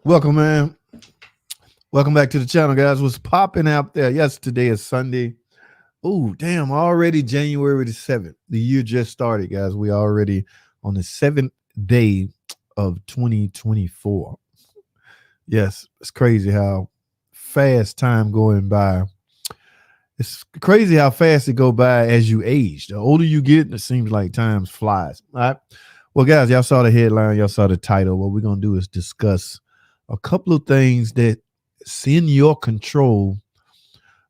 Welcome, man. Welcome back to the channel, guys. What's popping out there? Yes, today is Sunday. Oh, damn, already January the 7th. The year just started, guys. We already on the 7th day of 2024. Yes, it's crazy how fast time going by. It's crazy how fast it go by as you age. The older you get, it seems like time flies. All right. Well, guys, y'all saw the headline. Y'all saw the title. What we're going to do is discuss a couple of things that's in your control.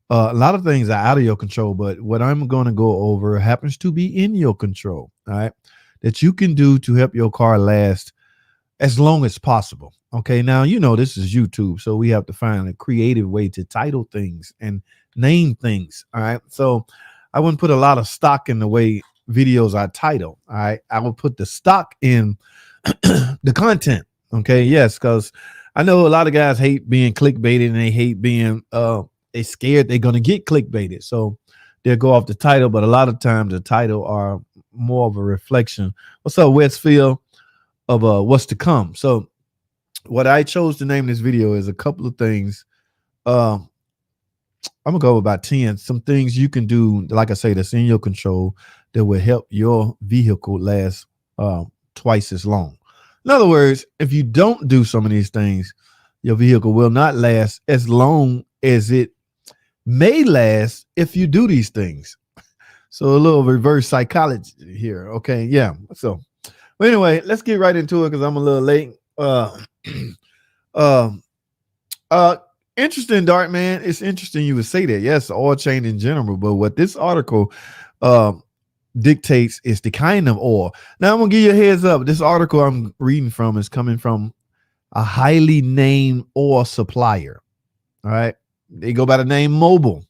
A lot of things are out of your control, but what I'm going to go over happens to be in your control. All right. That you can do to help your car last as long as possible. Okay. Now, this is YouTube, so we have to find a creative way to title things and name things. All right. So I wouldn't put a lot of stock in the way videos I title. All right. I will put the stock in the content. Okay. Yes. Because I know a lot of guys hate being clickbaited and they hate being they scared they're gonna get clickbaited. So they'll go off the title, but a lot of times the title are more of a reflection. What's up, Westfield? Of what's to come. So what I chose to name this video is a couple of things. I'm gonna go about 10. Some things you can do, like I say, that's in your control that will help your vehicle last twice as long. In other words, if you don't do some of these things, your vehicle will not last as long as it may last if you do these things. So a little reverse psychology here. Okay. Yeah. So, but anyway, let's get right into it because I'm a little late. Interesting, Dark Man. It's interesting you would say that. Yes, oil change in general, but what this article dictates is the kind of oil. Now I'm gonna give you a heads up. This article I'm reading from is coming from a highly named oil supplier. All right, they go by the name Mobile.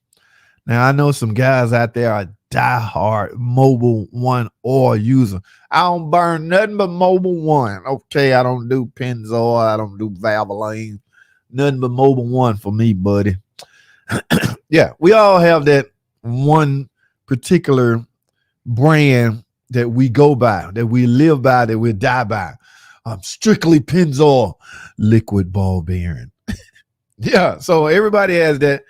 Now I know some guys out there are diehard Mobile One oil user. I don't burn nothing but Mobile One. Okay, I don't do Pennzoil. I don't do Valvoline. Nothing but Mobile One for me, buddy. Yeah, we all have that one particular brand that we go by, that we live by, that we die by. Strictly Pennzoil liquid ball bearing. Yeah, so everybody has that.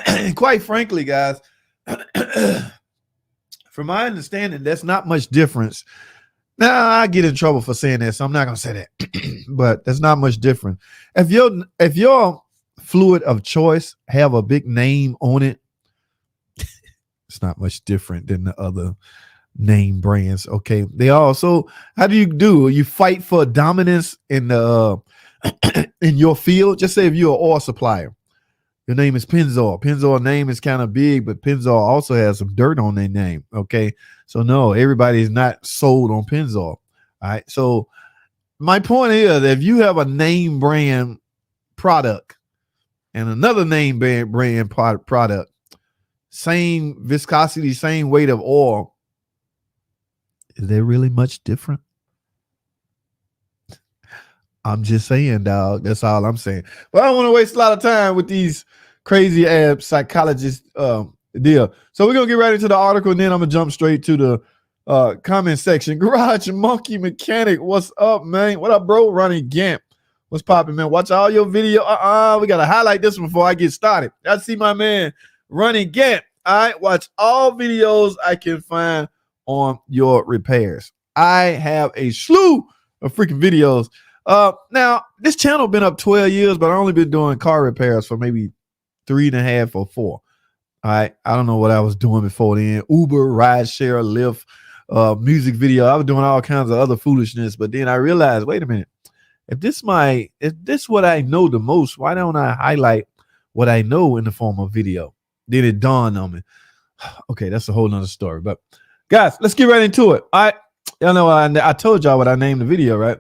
And quite frankly, guys, from my understanding, that's not much difference. Now I get in trouble for saying that, so I'm not gonna say that. But that's not much different. If your fluid of choice have a big name on it, it's not much different than the other name brands. Okay, they all. So how do? You fight for dominance in the in your field? Just say if you're an oil supplier, your name is Pennzoil. Pennzoil name is kind of big, but Pennzoil also has some dirt on their name. Okay, so no, everybody is not sold on Pennzoil. All right, so my point is, if you have a name brand product and another name brand product, same viscosity, same weight of oil, is there really much different? I'm just saying, dog. That's all I'm saying. But I don't want to waste a lot of time with these crazy ass psychologist deal. So we're gonna get right into the article, and then I'm gonna jump straight to the comment section. Garage Monkey Mechanic, what's up, man? What up, bro? Ronnie Gamp, what's popping, man? Watch all your video. We gotta highlight this one before I get started. I see my man Ronnie Gamp. All right, watch all videos I can find on your repairs. I have a slew of freaking videos. Now this channel been up 12 years, but I only been doing car repairs for maybe 3.5 or 4. All right, I don't know what I was doing before then. Uber, rideshare, Lyft, music video. I was doing all kinds of other foolishness, but then I realized, wait a minute, if this what I know the most, why don't I highlight what I know in the form of video? Then it dawned on me. Okay, that's a whole nother story. But guys, let's get right into it. All right, y'all know I told y'all what I named the video, right?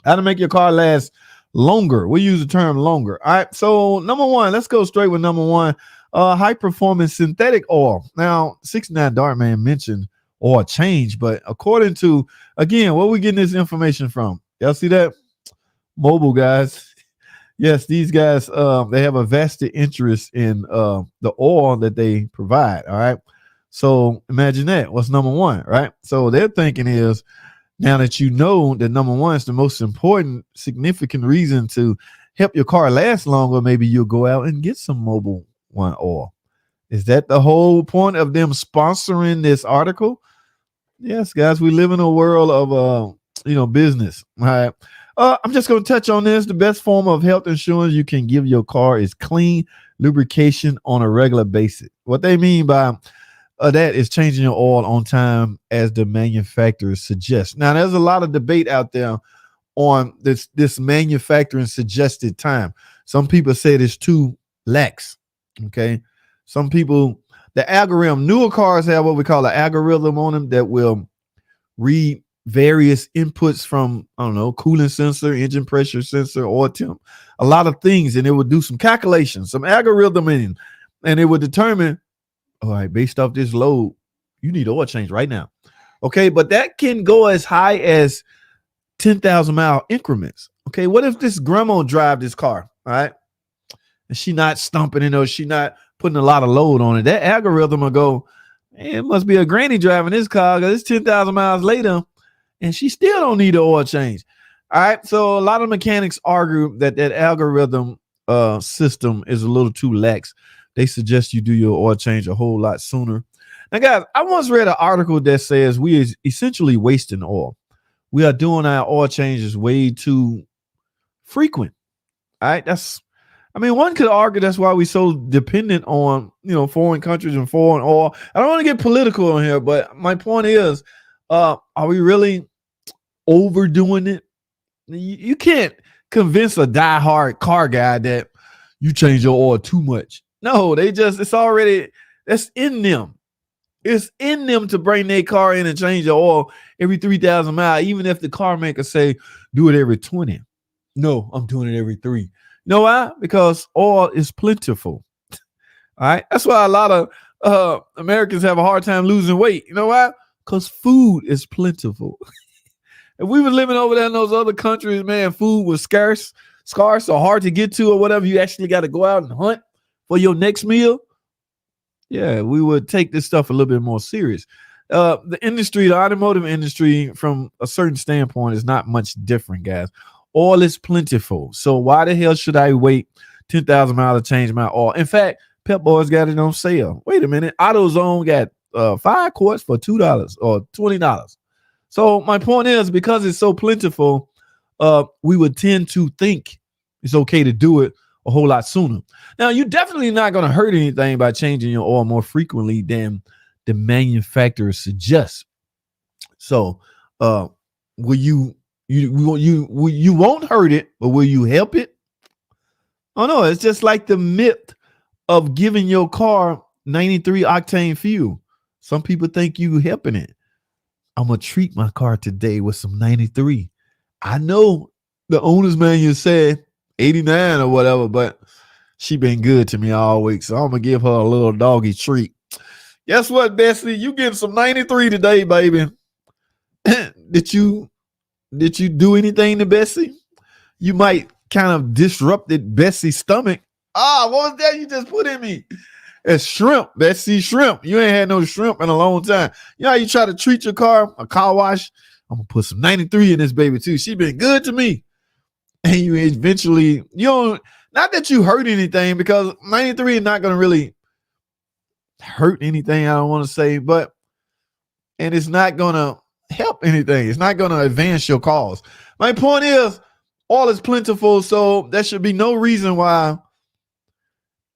How to make your car last longer. We use the term longer. All right. So number one, let's go straight with number one. High performance synthetic oil. Now, 69 Dark Man mentioned oil change, but according to, again, where we getting this information from? Y'all see that? Mobile, guys. Yes, these guys, they have a vested interest in the oil that they provide. All right. So imagine that. What's number one, right? So their thinking is, Now that you know that number one is the most important, significant reason to help your car last longer, maybe you'll go out and get some Mobile One oil. Is that the whole point of them sponsoring this article? Yes, guys, we live in a world of business. All right. I'm just going to touch on this. The best form of health insurance you can give your car is clean lubrication on a regular basis. What they mean by that is changing your oil on time as the manufacturer suggests. Now, there's a lot of debate out there on this manufacturing suggested time. Some people say it's too lax. Okay. Some people, the algorithm, newer cars have what we call an algorithm on them that will read various inputs from, I don't know, coolant sensor, engine pressure sensor, oil temp, a lot of things. And it will do some calculations, some algorithm in, and it will determine, all right, based off this load, you need oil change right now. Okay. But that can go as high as 10,000 mile increments. Okay. What if this grandma drive this car? All right. And she not stumping it, or she not putting a lot of load on it. That algorithm will go, it must be a granny driving this car because it's 10,000 miles later and she still don't need the oil change. All right. So a lot of mechanics argue that algorithm system is a little too lax. They suggest you do your oil change a whole lot sooner. Now, guys, I once read an article that says we is essentially wasting oil. We are doing our oil changes way too frequent. All right. One could argue that's why we're so dependent on, foreign countries and foreign oil. I don't want to get political on here, but my point is, are we really overdoing it? You can't convince a diehard car guy that you change your oil too much. No, that's in them. It's in them to bring their car in and change the oil every 3,000 miles, even if the car maker say do it every 20. No, I'm doing it every 3. You know why? Because oil is plentiful. All right. That's why a lot of Americans have a hard time losing weight. You know why? Because food is plentiful. If we were living over there in those other countries, man, food was scarce or hard to get to or whatever. You actually got to go out and hunt for your next meal. Yeah, we would take this stuff a little bit more serious. The automotive industry, from a certain standpoint, is not much different, guys. Oil is plentiful. So why the hell should I wait 10,000 miles to change my oil? In fact, Pep Boys got it on sale. Wait a minute. AutoZone got 5 quarts for $2 or $20. So my point is, because it's so plentiful, we would tend to think it's okay to do it a whole lot sooner. Now, you're definitely not going to hurt anything by changing your oil more frequently than the manufacturer suggests. So will you won't hurt it, but will you help it? Oh no, it's just like the myth of giving your car 93 octane fuel. Some people think you helping it. I'm gonna treat my car today with some 93. I know the owner's manual said 89 or whatever, but she been good to me all week, so I'm gonna give her a little doggy treat. Guess what, Bessie? You getting some 93 today, baby. Did you do anything to Bessie? You might kind of disrupted Bessie's stomach. What was that you just put in me? It's shrimp, Bessie, shrimp. You ain't had no shrimp in a long time. You know how you try to treat your car, a car wash? I'm going to put some 93 in this baby too. She been good to me. And you eventually, not that you hurt anything, because 93 is not going to really hurt anything, I don't want to say, and it's not going to help anything. It's not going to advance your cause. My point is, oil is plentiful, so there should be no reason why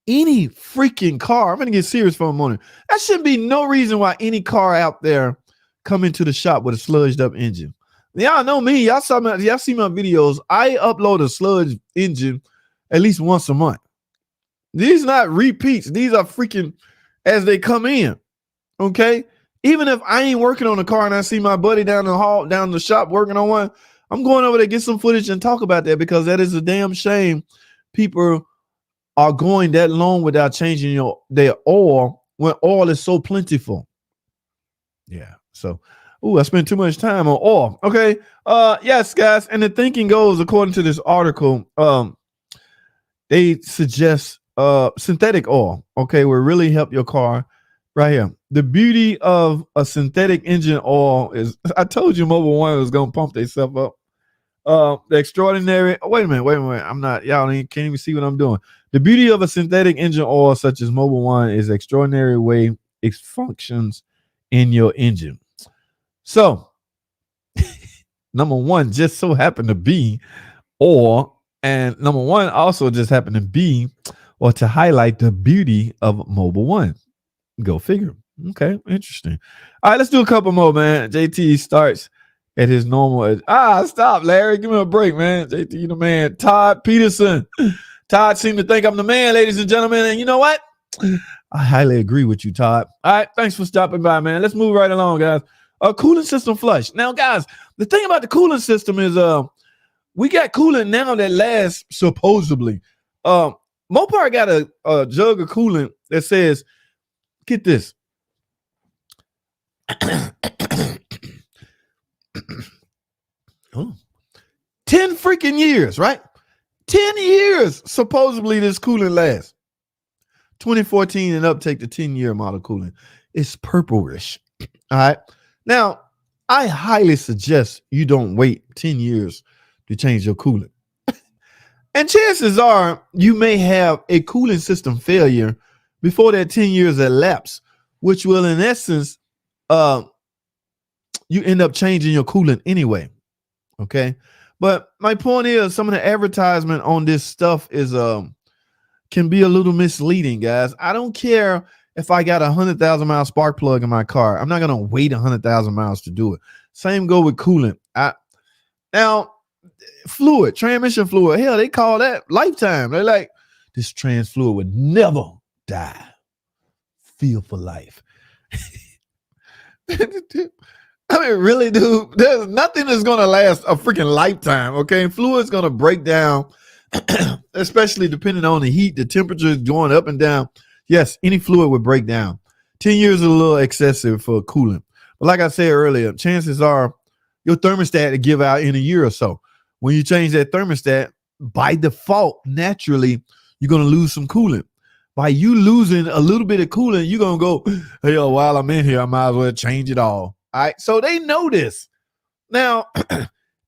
any freaking car, I'm going to get serious for a moment. There should be no reason why any car out there come into the shop with a sludged up engine. Y'all know me. Y'all see my videos. I upload a sludge engine at least once a month. These are not repeats. These are freaking as they come in. Okay? Even if I ain't working on a car and I see my buddy down the shop working on one, I'm going over there, get some footage and talk about that, because that is a damn shame. People are going that long without changing their oil when oil is so plentiful. Yeah. So, I spent too much time on oil. Okay. Yes, guys. And the thinking goes, according to this article, they suggest synthetic oil. Okay, will really help your car right here. The beauty of a synthetic engine oil is, I told you Mobile One was going to pump themselves up. The extraordinary, wait a minute. I'm not, y'all can't even see what I'm doing. The beauty of a synthetic engine oil such as Mobile One is extraordinary way it functions in your engine. So, number one just so happened to be, and number one also just happened to be, or to highlight the beauty of Mobile One. Go figure. Okay, interesting. All right, let's do a couple more, man. JT starts at his normal. Stop, Larry. Give me a break, man. JT, you the man. Todd Peterson. Todd seemed to think I'm the man, ladies and gentlemen. And you know what? I highly agree with you, Todd. All right, thanks for stopping by, man. Let's move right along, guys. Cooling system flush. Now, guys, the thing about the cooling system is we got coolant now that lasts supposedly. Mopar got a jug of coolant that says, get this. 10 freaking years, right? 10 years supposedly this coolant lasts. 2014 and up, take the 10-year model coolant. It's purplish. All right. Now, I highly suggest you don't wait 10 years to change your coolant. And chances are you may have a cooling system failure before that 10 years elapse, which will, in essence, you end up changing your coolant anyway. Okay. But my point is, some of the advertisement on this stuff is can be a little misleading, guys. I don't care if I got 100,000 mile spark plug in my car. I'm not going to wait 100,000 miles to do it. Same go with coolant. Now, fluid, transmission fluid, hell, they call that lifetime. They're like, this trans fluid would never die. Feel for life. I mean, really, dude, there's nothing that's going to last a freaking lifetime, okay? Fluid's going to break down, especially depending on the heat, the temperature is going up and down. Yes, any fluid would break down. 10 years is a little excessive for coolant. But like I said earlier, chances are your thermostat will give out in a year or so. When you change that thermostat, by default, naturally, you're going to lose some coolant. By you losing a little bit of coolant, you're going to go, hey, while I'm in here, I might as well change it all. All right, so they know this. Now,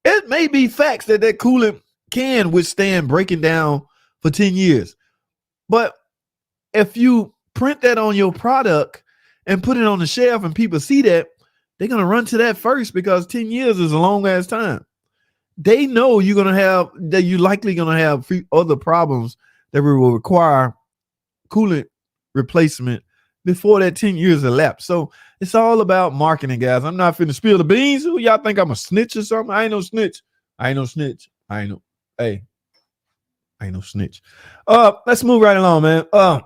it may be facts that coolant can withstand breaking down for 10 years. But if you print that on your product and put it on the shelf and people see that, they're going to run to that first because 10 years is a long ass time. They know you're likely going to have other problems that will require coolant replacement before that 10 years elapsed. So it's all about marketing, guys. I'm not finna spill the beans. Who y'all think I'm a snitch or something? I ain't no snitch. I ain't no snitch. I ain't no snitch. Let's move right along, man. I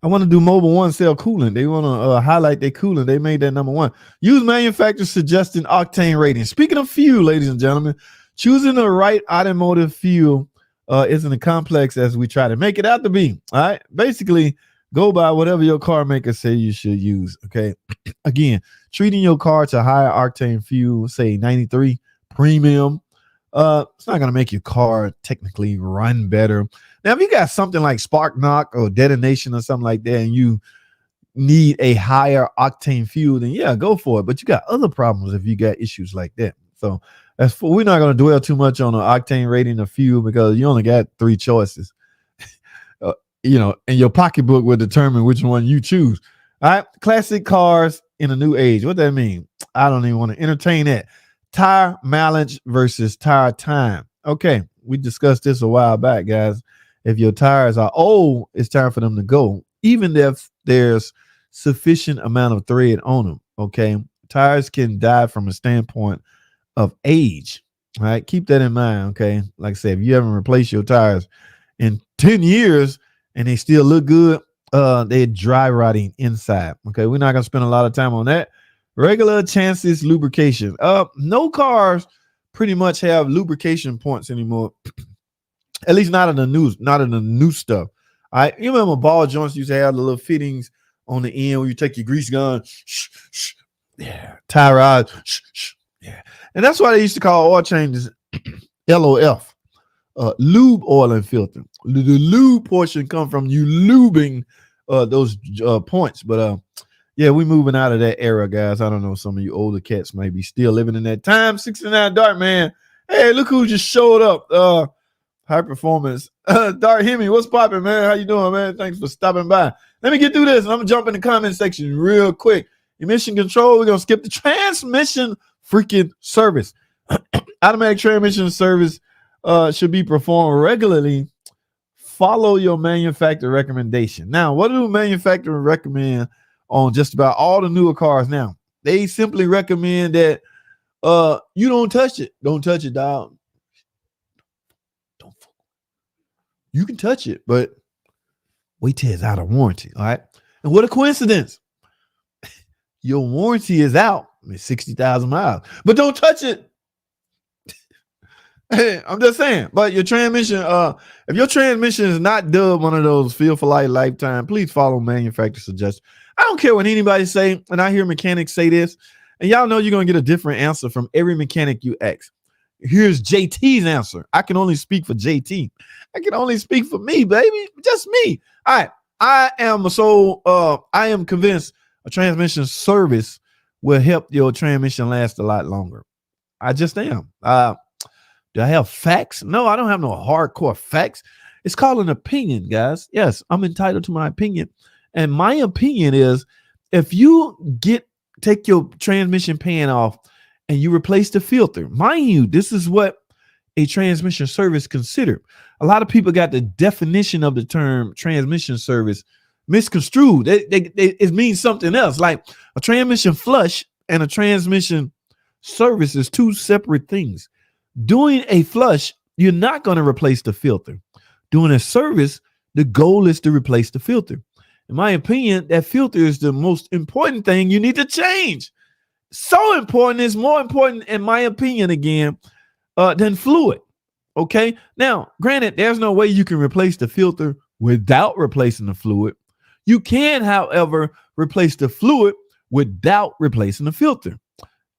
want to do Mobile One sell coolant. They want to highlight their coolant. They made that number one. Use manufacturers suggesting octane rating. Speaking of fuel, ladies and gentlemen, choosing the right automotive fuel isn't as complex as we try to make it out to be. All right. Basically, go by whatever your car maker say you should use. Okay. Again, treating your car to higher octane fuel, say 93 premium, it's not going to make your car technically run better. Now, if you got something like spark knock or detonation or something like that, and you need a higher octane fuel, then yeah, go for it. But you got other problems if you got issues like that. So we're not going to dwell too much on the octane rating of fuel because you only got 3 choices. And your pocketbook will determine which one you choose. All right. Classic cars in a new age. What that mean? I don't even want to entertain that. Tire mileage versus tire time. Okay. We discussed this a while back, guys. If your tires are old, it's time for them to go, even if there's sufficient amount of tread on them. Okay. Tires can die from a standpoint of age. All right. Keep that in mind. Okay. Like I said, if you haven't replaced your tires in 10 years, and they still look good, they're dry rotting inside. Okay, we're not going to spend a lot of time on that. Regular chances lubrication. No cars pretty much have lubrication points anymore. At least not in the new stuff. All right, you remember ball joints used to have the little fittings on the end where you take your grease gun, yeah, tie rod, yeah. And that's why they used to call oil changes LOF. Lube oil and filter. The lube portion come from you lubing those points. But yeah, we moving out of that era, guys. I don't know, some of you older cats may be still living in that time. 69 Dark Man. Hey, look who just showed up. High performance. Dark Hemi, what's popping, man? How you doing, man? Thanks for stopping by. Let me get through this, and I'm gonna jump in the comment section real quick. Emission control, we're gonna skip the transmission freaking service. Automatic transmission service should be performed regularly. Follow your manufacturer recommendation. Now, what do manufacturers recommend on just about all the newer cars now? They simply recommend that you don't touch it. Don't touch it, dog. Don't. You can touch it, but wait till it's out of warranty. All right. And what a coincidence. Your warranty is out. I mean, 60,000 miles, but don't touch it. I'm just saying, but your transmission, if your transmission is not dubbed one of those feel for life lifetime, please follow manufacturer suggestions. I don't care what anybody say, and I hear mechanics say this, and y'all know you're going to get a different answer from every mechanic you ask. Here's JT's answer. I can only speak for JT. I can only speak for me, baby. Just me. All right. I am convinced a transmission service will help your transmission last a lot longer. I just am. Do I have facts? No, I don't have no hardcore facts. It's called an opinion, guys. Yes, I'm entitled to my opinion. And my opinion is if you take your transmission pan off and you replace the filter, mind you, this is what a transmission service considered. A lot of people got the definition of the term transmission service misconstrued. It means something else. Like a transmission flush and a transmission service is two separate things. Doing a flush, you're not going to replace the filter. Doing a service, the goal is to replace the filter. In my opinion, that filter is the most important thing you need to change. So important, it's more important, in my opinion, again, than fluid. Okay. Now, granted, there's no way you can replace the filter without replacing the fluid. You can, however, replace the fluid without replacing the filter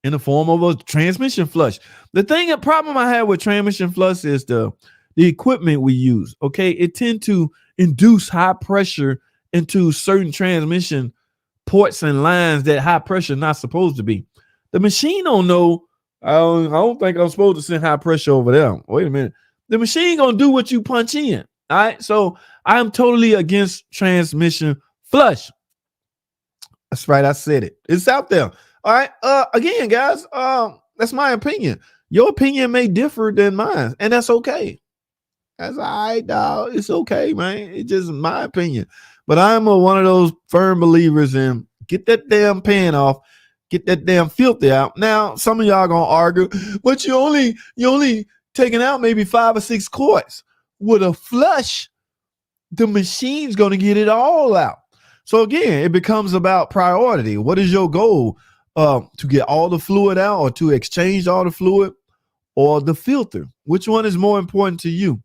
in the form of a transmission flush. The problem I have with transmission flush is the equipment we use. Okay. It tends to induce high pressure into certain transmission ports and lines that high pressure not supposed to be. The machine don't know. I don't think I'm supposed to send high pressure over there. Wait a minute. The machine gonna do what you punch in. All right. So I'm totally against transmission flush. That's right. I said it. It's out there. All right. Again, guys, that's my opinion. Your opinion may differ than mine, and that's okay. That's all right, dog. It's okay, man. It's just my opinion. But I'm one of those firm believers in get that damn pan off, get that damn filter out. Now, some of y'all gonna argue, but you only taking out maybe 5 or 6 quarts. With a flush, the machine's gonna get it all out. So again, it becomes about priority. What is your goal? To get all the fluid out, or to exchange all the fluid, or the filter? Which one is more important to you?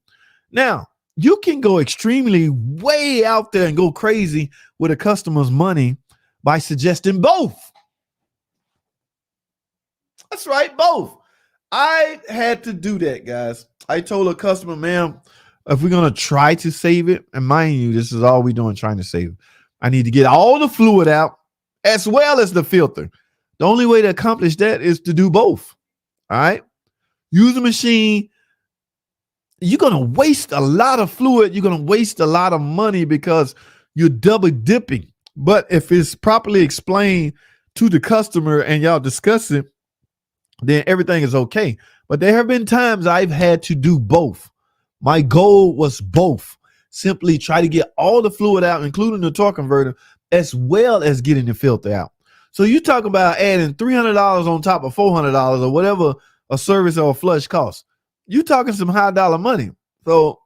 Now, you can go extremely way out there and go crazy with a customer's money by suggesting both. That's right, both. I had to do that, guys. I told a customer, man, if we're going to try to save it, and mind you, this is all we're doing, trying to save it, I need to get all the fluid out as well as the filter. The only way to accomplish that is to do both. All right. Use a machine. You're going to waste a lot of fluid. You're going to waste a lot of money because you're double dipping. But if it's properly explained to the customer and y'all discuss it, then everything is okay. But there have been times I've had to do both. My goal was both. Simply try to get all the fluid out, including the torque converter, as well as getting the filter out. So you talk about adding $300 on top of $400 or whatever a service or a flush costs. You talking some high dollar money. So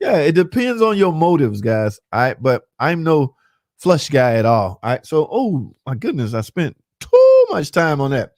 yeah, it depends on your motives, guys. All right. But I'm no flush guy at all. All right. So, oh my goodness, I spent too much time on that.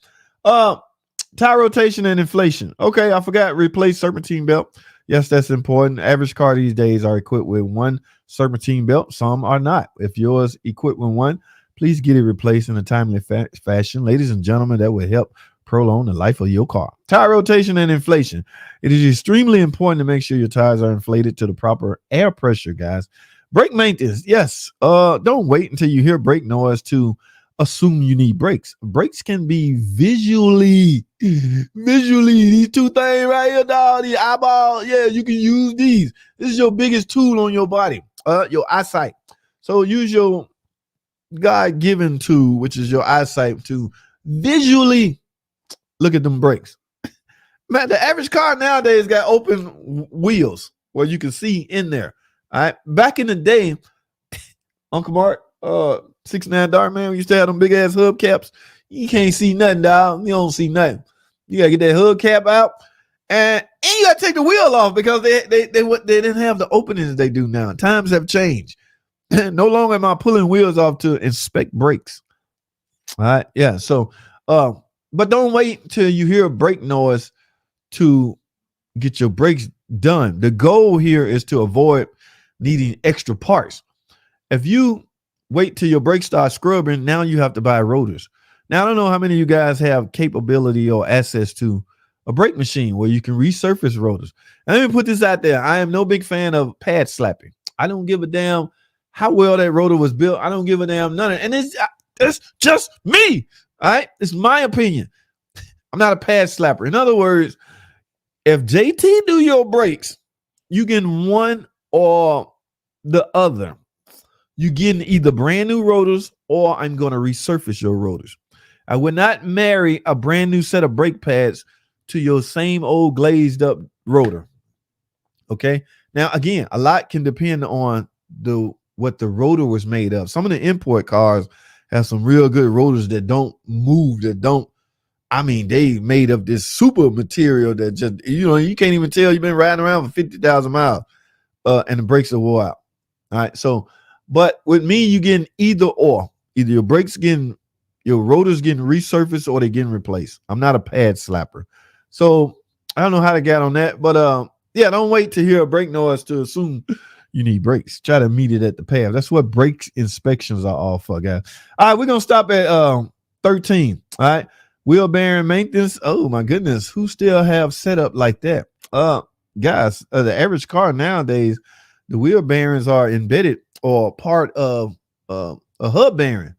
Tire rotation and inflation. Okay. I forgot, replace serpentine belt. Yes, that's important. Average car these days are equipped with one serpentine belt. Some are not. If yours equipped with one, please get it replaced in a timely fashion. Ladies and gentlemen, that will help prolong the life of your car. Tire rotation and inflation. It is extremely important to make sure your tires are inflated to the proper air pressure, guys. Brake maintenance. Yes. Don't wait until you hear brake noise to assume you need brakes. Brakes can be visually these two things right here, dog. The eyeball. Yeah, you can use these. This is your biggest tool on your body. Your eyesight. So use your God-given tool, which is your eyesight, to visually look at them brakes. Man, the average car nowadays got open wheels where you can see in there. All right. Back in the day, Uncle Mark, 69 Dark Man, we used to have them big ass hubcaps. You can't see nothing, dog. You don't see nothing. You gotta get that hubcap out, and you gotta take the wheel off because they didn't have the openings they do now. Times have changed. No longer am I pulling wheels off to inspect brakes. All right. Yeah. So, but don't wait till you hear a brake noise to get your brakes done. The goal here is to avoid needing extra parts. If you wait till your brakes start scrubbing, now you have to buy rotors. Now, I don't know how many of you guys have capability or access to a brake machine where you can resurface rotors. And let me put this out there. I am no big fan of pad slapping. I don't give a damn how well that rotor was built. I don't give a damn none of it. And it's just me. All right. It's my opinion. I'm not a pad slapper. In other words, if JT do your brakes, you getting one or the other. You getting either brand new rotors or I'm going to resurface your rotors. I would not marry a brand new set of brake pads to your same old glazed up rotor. Okay. Now, again, a lot can depend on what the rotor was made of. Some of the import cars have some real good rotors that don't move, they made of this super material that just, you can't even tell you've been riding around for 50,000 miles and the brakes are wore out. All right. So, but with me, you getting either or. Either your rotors getting resurfaced or they're getting replaced. I'm not a pad slapper. So I don't know how to get on that, but don't wait to hear a brake noise to assume you need brakes. Try to meet it at the pad. That's what brake inspections are all for, guys. All right, we're going to stop at 13. All right. Wheel bearing maintenance. Oh my goodness. Who still have setup like that? Guys, the average car nowadays, the wheel bearings are embedded or part of a hub bearing.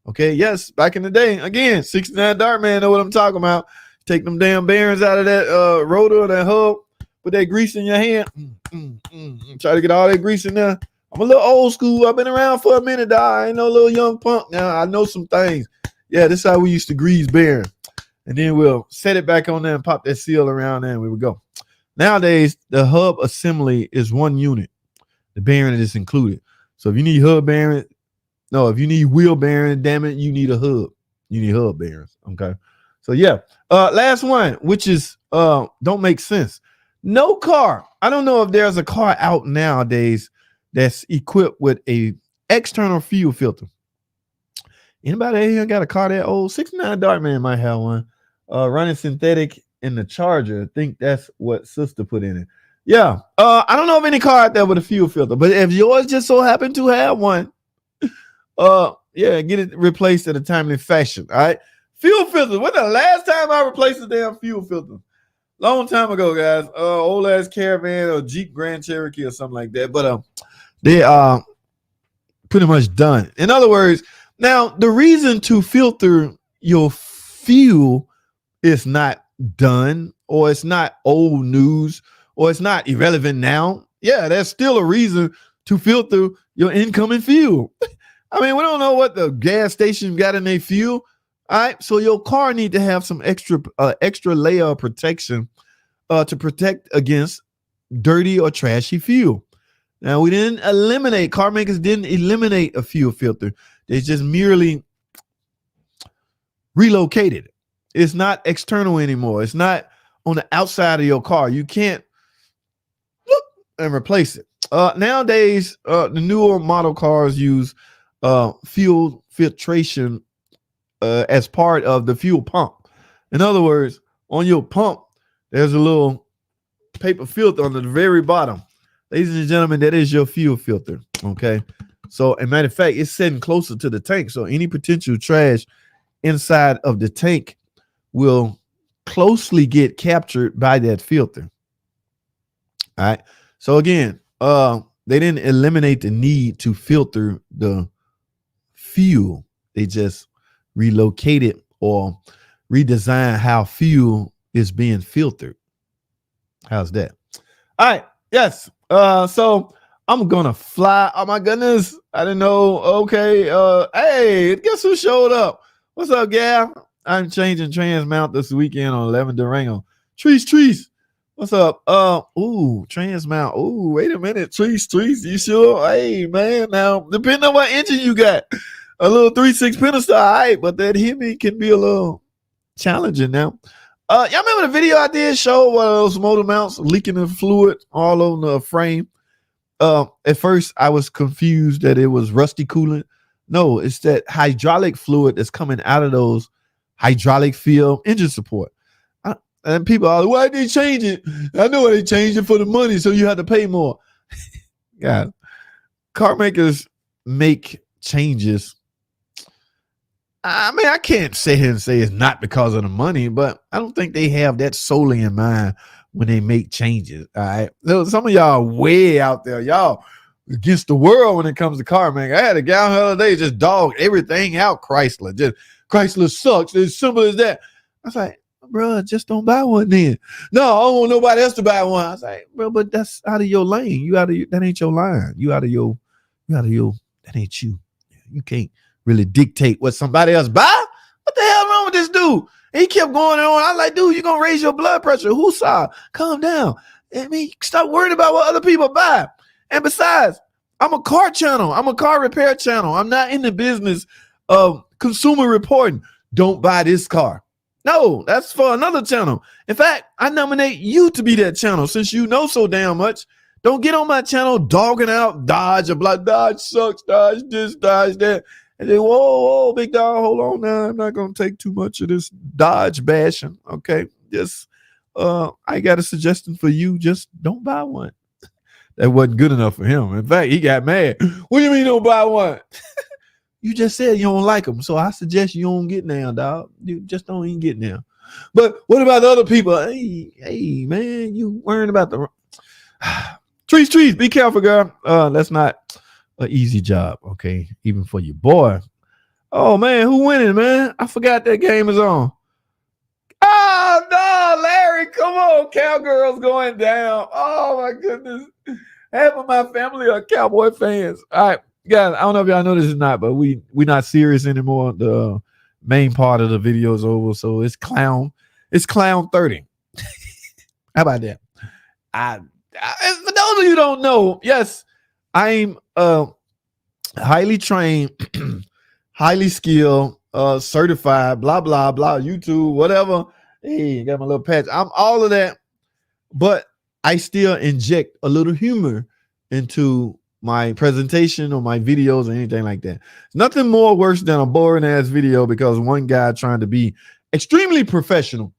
Okay. Yes. Back in the day, again, 69 Dark Man know what I'm talking about. Take them damn bearings out of that rotor or that hub. Put that grease in your hand. Try to get all that grease in there. I'm a little old school. I've been around for a minute, dog. I ain't no little young punk now. I know some things. Yeah, this is how we used to grease bearing. And then we'll set it back on there and pop that seal around there and we would go. Nowadays, the hub assembly is one unit. The bearing is included. So if you need if you need wheel bearing, damn it, you need a hub. You need hub bearings. Okay. So yeah. Last one, which is don't make sense. No car. I don't know if there's a car out nowadays that's equipped with a external fuel filter. Anybody here got a car that old? 69 Dark Man might have one. Running synthetic in the Charger. I think that's what sister put in it. Yeah. I don't know of any car out there with a fuel filter, but if yours just so happen to have one, get it replaced in a timely fashion. All right. Fuel filters. When the last time I replaced a damn fuel filter? Long time ago, guys. Old ass Caravan or Jeep Grand Cherokee or something like that. But they are pretty much done. In other words, now the reason to filter your fuel is not done, or it's not old news, or it's not irrelevant now. Yeah, there's still a reason to filter your incoming fuel. I mean, we don't know what the gas station got in their fuel. All right, so your car need to have some extra layer of protection to protect against dirty or trashy fuel. Now, car makers didn't eliminate a fuel filter. They just merely relocated it. It's not external anymore. It's not on the outside of your car. You can't look and replace it. Nowadays, the newer model cars use fuel filtration as part of the fuel pump. In other words, on your pump, there's a little paper filter on the very bottom. Ladies and gentlemen, that is your fuel filter. Okay. So, as a matter of fact, it's sitting closer to the tank. So any potential trash inside of the tank will closely get captured by that filter. All right. So again, the they didn't eliminate the need to filter the fuel. They just relocated or redesigned how fuel is being filtered. How's that? All right. Yes. So I'm gonna fly. Oh my goodness. I didn't know. Okay. Hey, guess who showed up? What's up, Gal? I'm changing trans mount this weekend on 11 Durango. Trees. What's up? Ooh, trans mount. Ooh, wait a minute. Trees. You sure? Hey, man. Now, depending on what engine you got, a little 3.6 Pentastar, all right, but that Hemi can be a little challenging now. Y'all remember the video I did show one of those motor mounts leaking the fluid all on the frame? At first, I was confused that it was rusty coolant. No, it's that hydraulic fluid that's coming out of those hydraulic field engine support. And people are like, why did they change it? I know they changed it for the money, so you have to pay more. Yeah. Car makers make changes. I mean, I can't sit here and say it's not because of the money, but I don't think they have that solely in mind when they make changes. All right. Some of y'all are way out there. Y'all against the world when it comes to car making. I had a guy the other day just dogged everything out Chrysler. Just Chrysler sucks. It's simple as that. I was like, bro, just don't buy one then. No, I don't want nobody else to buy one. I was like, bro, but that's out of your lane. That ain't your line. That ain't you. You can't really dictate what somebody else buy. What the hell wrong with this dude? And he kept going on. I was like, dude, you're going to raise your blood pressure. Whoosah, calm down. I mean, stop worrying about what other people buy. And besides, I'm a car channel. I'm a car repair channel. I'm not in the business of consumer reporting. Don't buy this car. No, that's for another channel. In fact, I nominate you to be that channel since you know so damn much. Don't get on my channel dogging out Dodge or blah. Dodge sucks, Dodge this, Dodge that. And then, whoa, big dog, hold on now. I'm not going to take too much of this Dodge bashing, okay? Just, I got a suggestion for you. Just don't buy one. That wasn't good enough for him. In fact, he got mad. What do you mean don't buy one? You just said you don't like them, so I suggest you don't get now, dog. You just don't even get now. But what about the other people? Hey, man, you worrying about the trees. Be careful, girl. That's not an easy job, okay? Even for your boy. Oh man, who winning, man? I forgot that game is on. Oh no, Larry, come on, Cowgirls going down. Oh my goodness, half of my family are Cowboy fans. All right. Guys, I don't know if y'all know this or not, but we're not serious anymore. The main part of the video is over, so it's clown 30. How about that? For those of you who don't know, yes, I'm highly trained, highly skilled, certified, blah blah blah, YouTube, whatever. Hey, got my little patch. I'm all of that, but I still inject a little humor into my presentation or my videos or anything like that. Nothing more worse than a boring ass video because one guy trying to be extremely professional.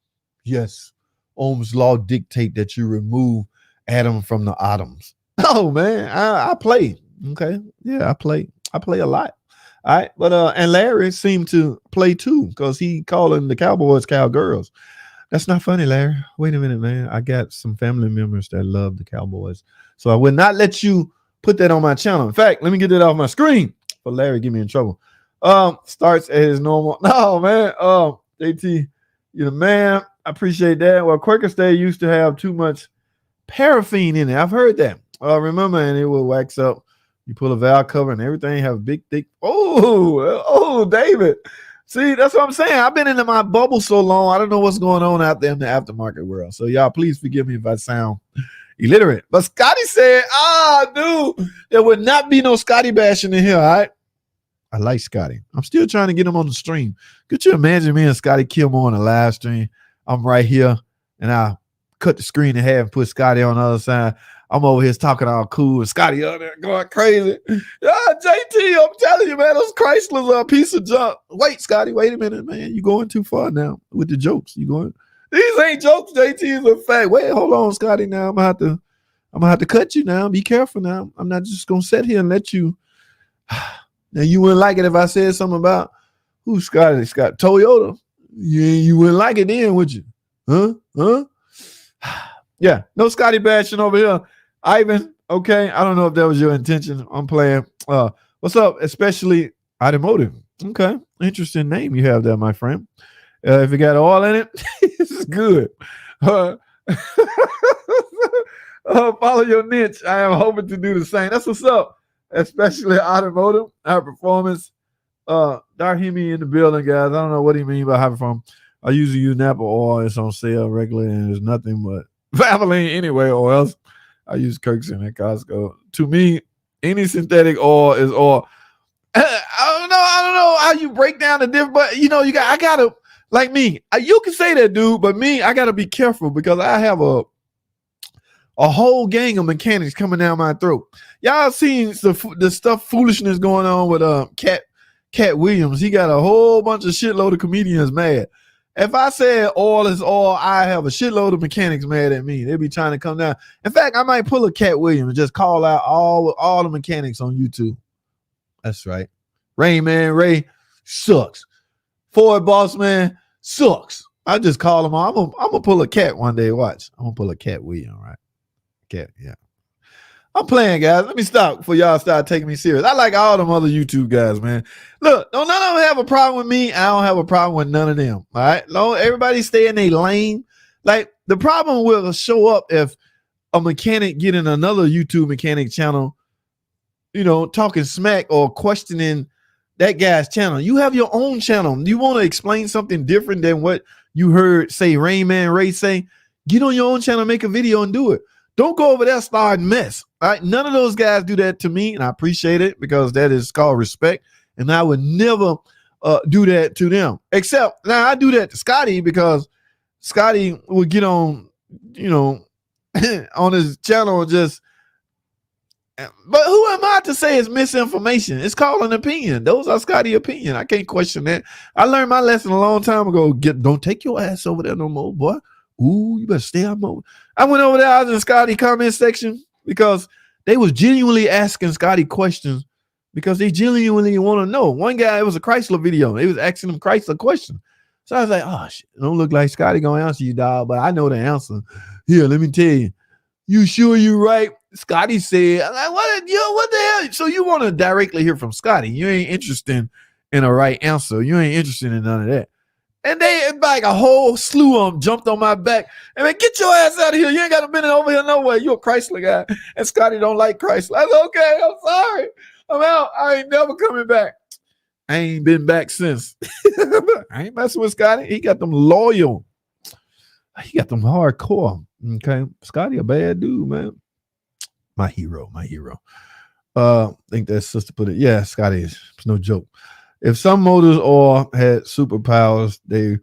Yes, Ohm's law dictate that you remove atom from the atoms. Oh man, I play. Okay, yeah, I play a lot. All right, but and Larry seemed to play too because he calling the Cowboys Cowgirls. That's not funny, Larry. Wait a minute, man. I got some family members that love the Cowboys, so I will not let you put that on my channel. In fact, let me get it off my screen for Larry get me in trouble. Starts at his normal. No, man. JT, you're the man. I appreciate that. Well, Quaker State used to have too much paraffin in it. I've heard that. Remember, and it will wax up. You pull a valve cover and everything have big, thick. Oh, David. See, that's what I'm saying. I've been into my bubble so long. I don't know what's going on out there in the aftermarket world. So y'all, please forgive me if I sound illiterate. But Scotty said, dude, there would not be no Scotty bashing in here, all right? I like Scotty. I'm still trying to get him on the stream. Could you imagine me and Scotty Kilmore on a live stream? I'm right here, and I cut the screen in half and put Scotty on the other side. I'm over here talking all cool, and Scotty out there going crazy. JT, I'm telling you, man, those Chryslers are a piece of junk. Wait, Scotty, wait a minute, man. You're going too far now with the jokes. These ain't jokes, JT, is a fact. Wait, hold on, Scotty. Now I'm gonna have to cut you now. Be careful now. I'm not just gonna sit here and let you. Now you wouldn't like it if I said something about who's Scotty? Scott Toyota. You wouldn't like it then, would you? Huh? Yeah, no Scotty bashing over here. Ivan, Okay, I don't know if that was your intention. I'm playing. What's up? Especially automotive. Okay, interesting name you have there, my friend. If it got oil in it, this is good. Uh, follow your niche. I am hoping to do the same. That's what's up. Especially automotive, high performance. Darhimi in the building, guys. I don't know what he mean by high performance. I usually use Napa oil. It's on sale regularly, and there's nothing but Valvoline anyway, or else I use Kirkson at Costco. To me, any synthetic oil is oil. I don't know how you break down the difference, but I gotta, like me. You can say that, dude, but me, I gotta be careful because I have a whole gang of mechanics coming down my throat. Y'all seen the stuff foolishness going on with Cat Williams. He got a whole bunch of shitload of comedians mad. If I said oil is oil, I have a shitload of mechanics mad at me. They be trying to come down. In fact, I might pull a Cat Williams and just call out all the mechanics on YouTube. That's right. Rain Man Ray sucks. Ford Boss Man sucks. I just call them all. I'm gonna pull a Cat one day. Watch. I'm gonna pull a Cat Williams, right? Cat, yeah. I'm playing, guys. Let me stop before y'all start taking me serious. I like all them other YouTube guys, man. Look, none of them have a problem with me. I don't have a problem with none of them. All right. No, everybody stay in their lane. Like, the problem will show up if a mechanic get in another YouTube mechanic channel, talking smack or questioning that guy's channel. You have your own channel. You want to explain something different than what you heard, say, Rain Man Ray say? Get on your own channel, make a video and do it. Don't go over there starting mess. All right. None of those guys do that to me, and I appreciate it because that is called respect. And I would never do that to them. Except now I do that to Scotty because Scotty would get on, on his channel and just. But who am I to say it's misinformation? It's called an opinion. Those are Scotty's opinion. I can't question that. I learned my lesson a long time ago. Don't take your ass over there no more, boy. Ooh, you better stay out more. I went over there. I was in Scotty comment section because they was genuinely asking Scotty questions because they genuinely want to know. One guy, it was a Chrysler video. They was asking him Chrysler questions. So I was like, oh, shit, don't look like Scotty gonna answer you, dog, but I know the answer. Here, let me tell you. You sure you right? Scotty said, I'm like, what the hell? So you want to directly hear from Scotty. You ain't interested in a right answer. You ain't interested in none of that. And they, like a whole slew of them jumped on my back. And man, get your ass out of here. You ain't got to been over here nowhere. You a Chrysler guy. And Scotty don't like Chrysler. I said, okay, I'm sorry. I'm out. I ain't never coming back. I ain't been back since. I ain't messing with Scotty. He got them loyal. He got them hardcore. Okay. Scotty a bad dude, man. My hero. I think that sister put it. Yeah, Scotty is. It's no joke. If some motors all had superpowers, they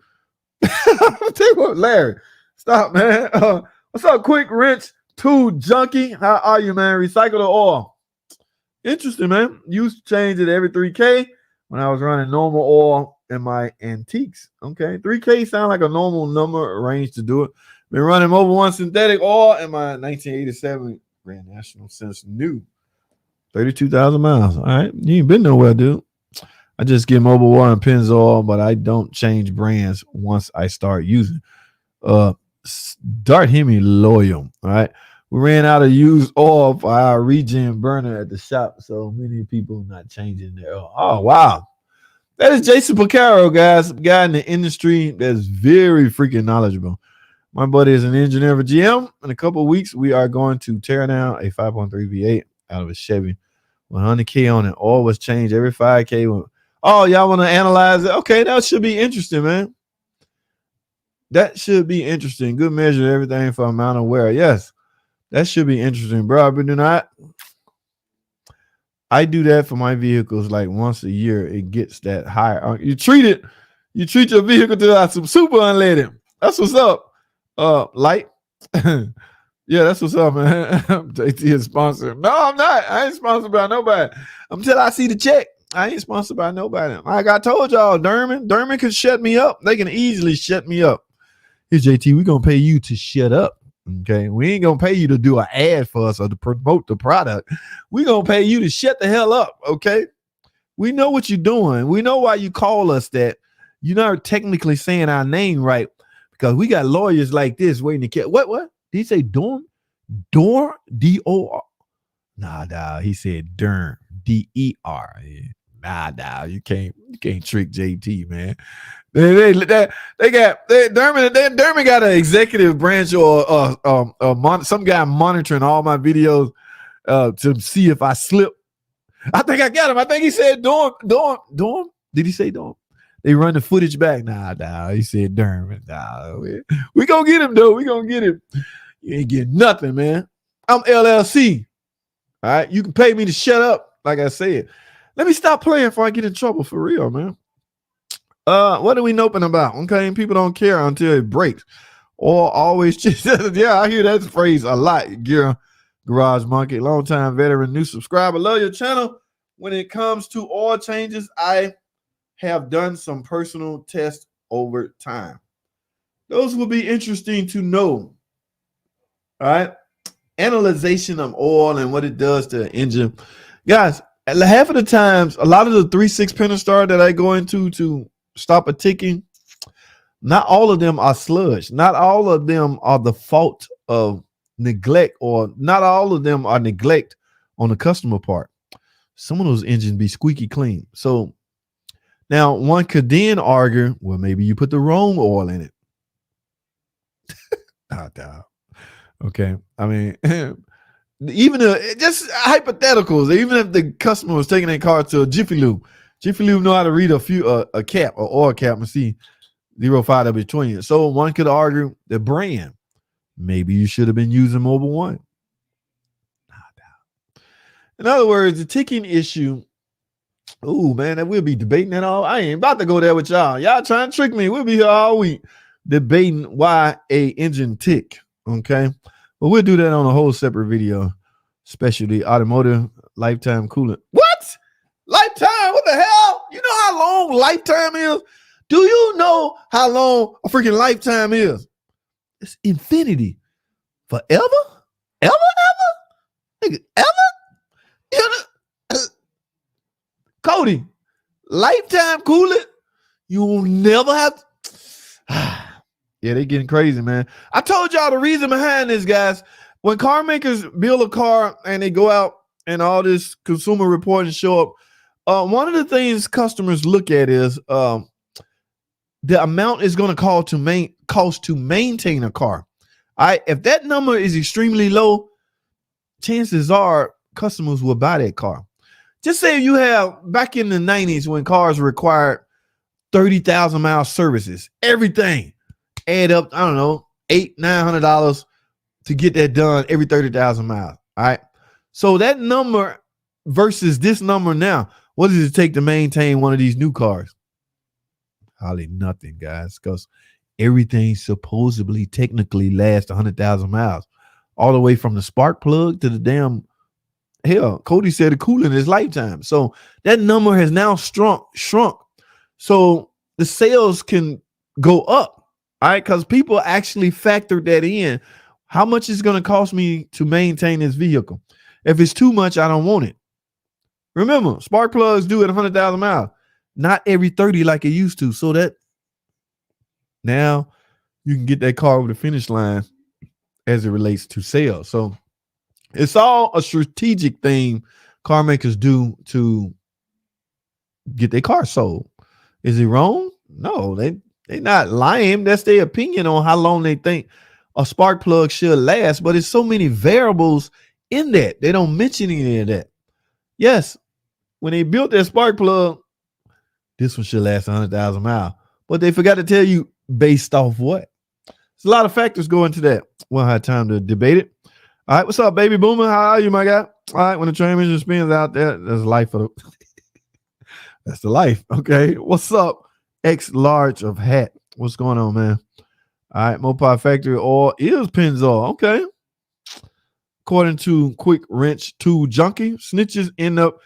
were Larry. Stop, man. What's up, Quick Wrench 2 Junkie? How are you, man? Recycle the oil. Interesting, man. Used to change it every 3K when I was running normal oil in my antiques. Okay. 3K sound like a normal number range to do it. Been running over one synthetic oil in my 1987 Grand National since new. 32,000 miles. All right. You ain't been nowhere, dude. I just get mobile oil and Pennzoil, but I don't change brands once I start using. Dart Hemi loyal. All right. We ran out of used oil for our regen burner at the shop, so many people not changing their oil. Oh, wow. That is Jason Picaro, guys. A guy in the industry that's very freaking knowledgeable. My buddy is an engineer for GM. In a couple of weeks, we are going to tear down a 5.3 V8 out of a Chevy. 100K on it. Oil was changed every 5K. Oh, y'all want to analyze it? Okay, that should be interesting, man. That should be interesting. Good measure, everything for amount of wear. Yes, that should be interesting, bro. I've been doing that. I do that for my vehicles like once a year. It gets that higher. You treat your vehicle to some super unleaded. That's what's up. Light. Yeah, that's what's up, man. JT is sponsored. No, I'm not. I ain't sponsored by nobody. Until I see the check. I ain't sponsored by nobody. Like I told y'all, Derman can shut me up. They can easily shut me up. Here, JT, we're going to pay you to shut up. Okay. We ain't going to pay you to do an ad for us or to promote the product. We're going to pay you to shut the hell up. Okay. We know what you're doing. We know why you call us that. You're not technically saying our name right because we got lawyers like this waiting to catch. What? Did he say Dorm? D-O-R? Nah, dog. He said Derm, D-E-R. Yeah. Nah, dog. You can't trick JT, man. Dermot got an executive branch or some guy monitoring all my videos to see if I slip. I think I got him. I think he said Dorm. Did he say Dorm? They run the footage back. Nah. He said Dermot. Nah, we gonna get him though. We gonna get him. You ain't getting nothing, man. I'm LLC. All right, you can pay me to shut up. Like I said, let me stop playing before I get in trouble for real, man. What are we noping about? Okay, people don't care until it breaks, or always just yeah. I hear that phrase a lot. Gear Garage Monkey, long time veteran, new subscriber. Love your channel. When it comes to oil changes, I have done some personal tests over time. Those will be interesting to know. All right. Analyzation of oil and what it does to the engine. Guys, half of the times, a lot of the 3-6 Pentastar that I go into to stop a ticking, not all of them are sludge. Not all of them are the fault of neglect, or not all of them are neglect on the customer part. Some of those engines be squeaky clean. So now one could then argue, well, maybe you put the wrong oil in it. Okay. I mean, even just hypotheticals, even if the customer was taking their car to a Jiffy Lube know how to read a cap or oil cap and see 05W20. So one could argue the brand. Maybe you should have been using Mobile One. In other words, the ticking issue. Oh man, that we'll be debating that all. I ain't about to go there with y'all. Y'all trying to trick me. We'll be here all week debating why a engine tick. Okay, but we'll do that on a whole separate video. Specialty automotive lifetime coolant. What? Lifetime? What the hell? You know how long lifetime is? Do you know how long a freaking lifetime is? It's infinity. Forever? Ever? Nigga, ever? You know, Cody, lifetime coolant? You will never have to. Yeah, they getting crazy, man. I told y'all the reason behind this, guys. When car makers build a car and they go out and all this consumer reporting show up, one of the things customers look at is the amount it's going to cost to maintain a car. All right, if that number is extremely low, chances are customers will buy that car. Just say you have back in the 90s when cars required 30,000 mile services, everything add up, I don't know, $800-900 to get that done every 30,000 miles. All right. So that number versus this number now, what does it take to maintain one of these new cars? Hardly nothing, guys, because everything supposedly technically lasts 100,000 miles, all the way from the spark plug to the damn hell. Cody said the coolant is lifetime. So that number has now shrunk. So the sales can go up. All right, because people actually factored that in. How much is it going to cost me to maintain this vehicle? If it's too much, I don't want it. Remember, spark plugs do at 100,000 miles, not every 30 like it used to. So that now you can get that car over the finish line as it relates to sales. So it's all a strategic thing car makers do to get their car sold. Is it wrong? No, they're not lying. That's their opinion on how long they think a spark plug should last. But it's so many variables in that. They don't mention any of that. Yes, when they built that spark plug, this one should last 100,000 miles. But they forgot to tell you based off what. There's a lot of factors go into that. We'll have time to debate it. All right, what's up, baby boomer? How are you, my guy? All right, when the transmission spins out there, that's life for the that's the life. Okay. What's up? X large of hat. What's going on, man? All right, Mopar factory oil is Pennzoil. Okay. According to Quick Wrench Tool Junkie, snitches end up.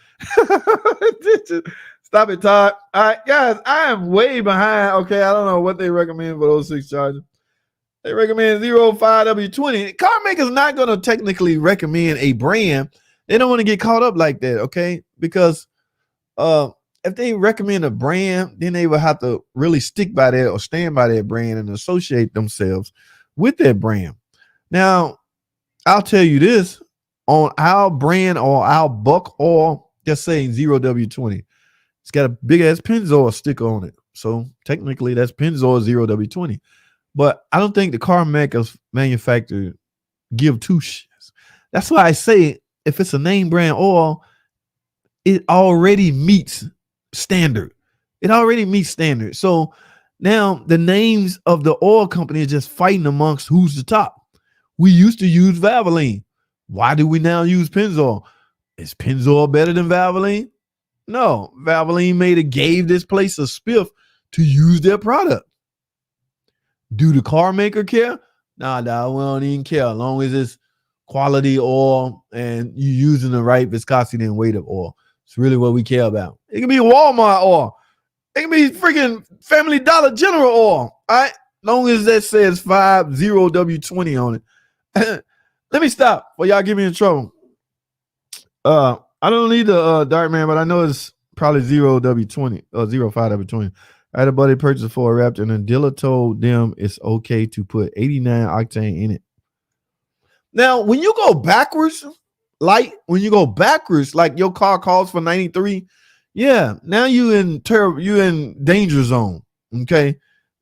Stop it, Todd. All right, guys, I am way behind. Okay, I don't know what they recommend for those 6 chargers. They recommend 05W20. Car makers not going to technically recommend a brand. They don't want to get caught up like that, okay? Because if they recommend a brand, then they will have to really stick by that or stand by that brand and associate themselves with that brand. Now, I'll tell you this. on our brand or our buck oil, just saying 0W20. It's got a big ass Pennzoil sticker on it. So technically that's Pennzoil 0W20. But I don't think the car makers manufacturer give two shits. That's why I say if it's a name brand oil, it already meets standard. It already meets standard. So now the names of the oil company are just fighting amongst who's the top. We used to use Valvoline. Why do we now use Pennzoil? Is Pennzoil better than Valvoline? No. Valvoline gave this place a spiff to use their product. Do the car maker care? Nah, we don't even care. As long as it's quality oil and you using the right viscosity and weight of oil. It's really what we care about. It can be Walmart oil. It can be freaking Family Dollar General oil. All right? Long as that says 50W20 on it. Let me stop before y'all get me in trouble. I don't need the Dark Man, but I know it's probably 0W20 or 05W20. I had a buddy purchase for a Raptor, and the dealer told them it's okay to put 89 octane in it. Now, when you go backwards, like your car calls for 93, yeah, now you in danger zone. Okay.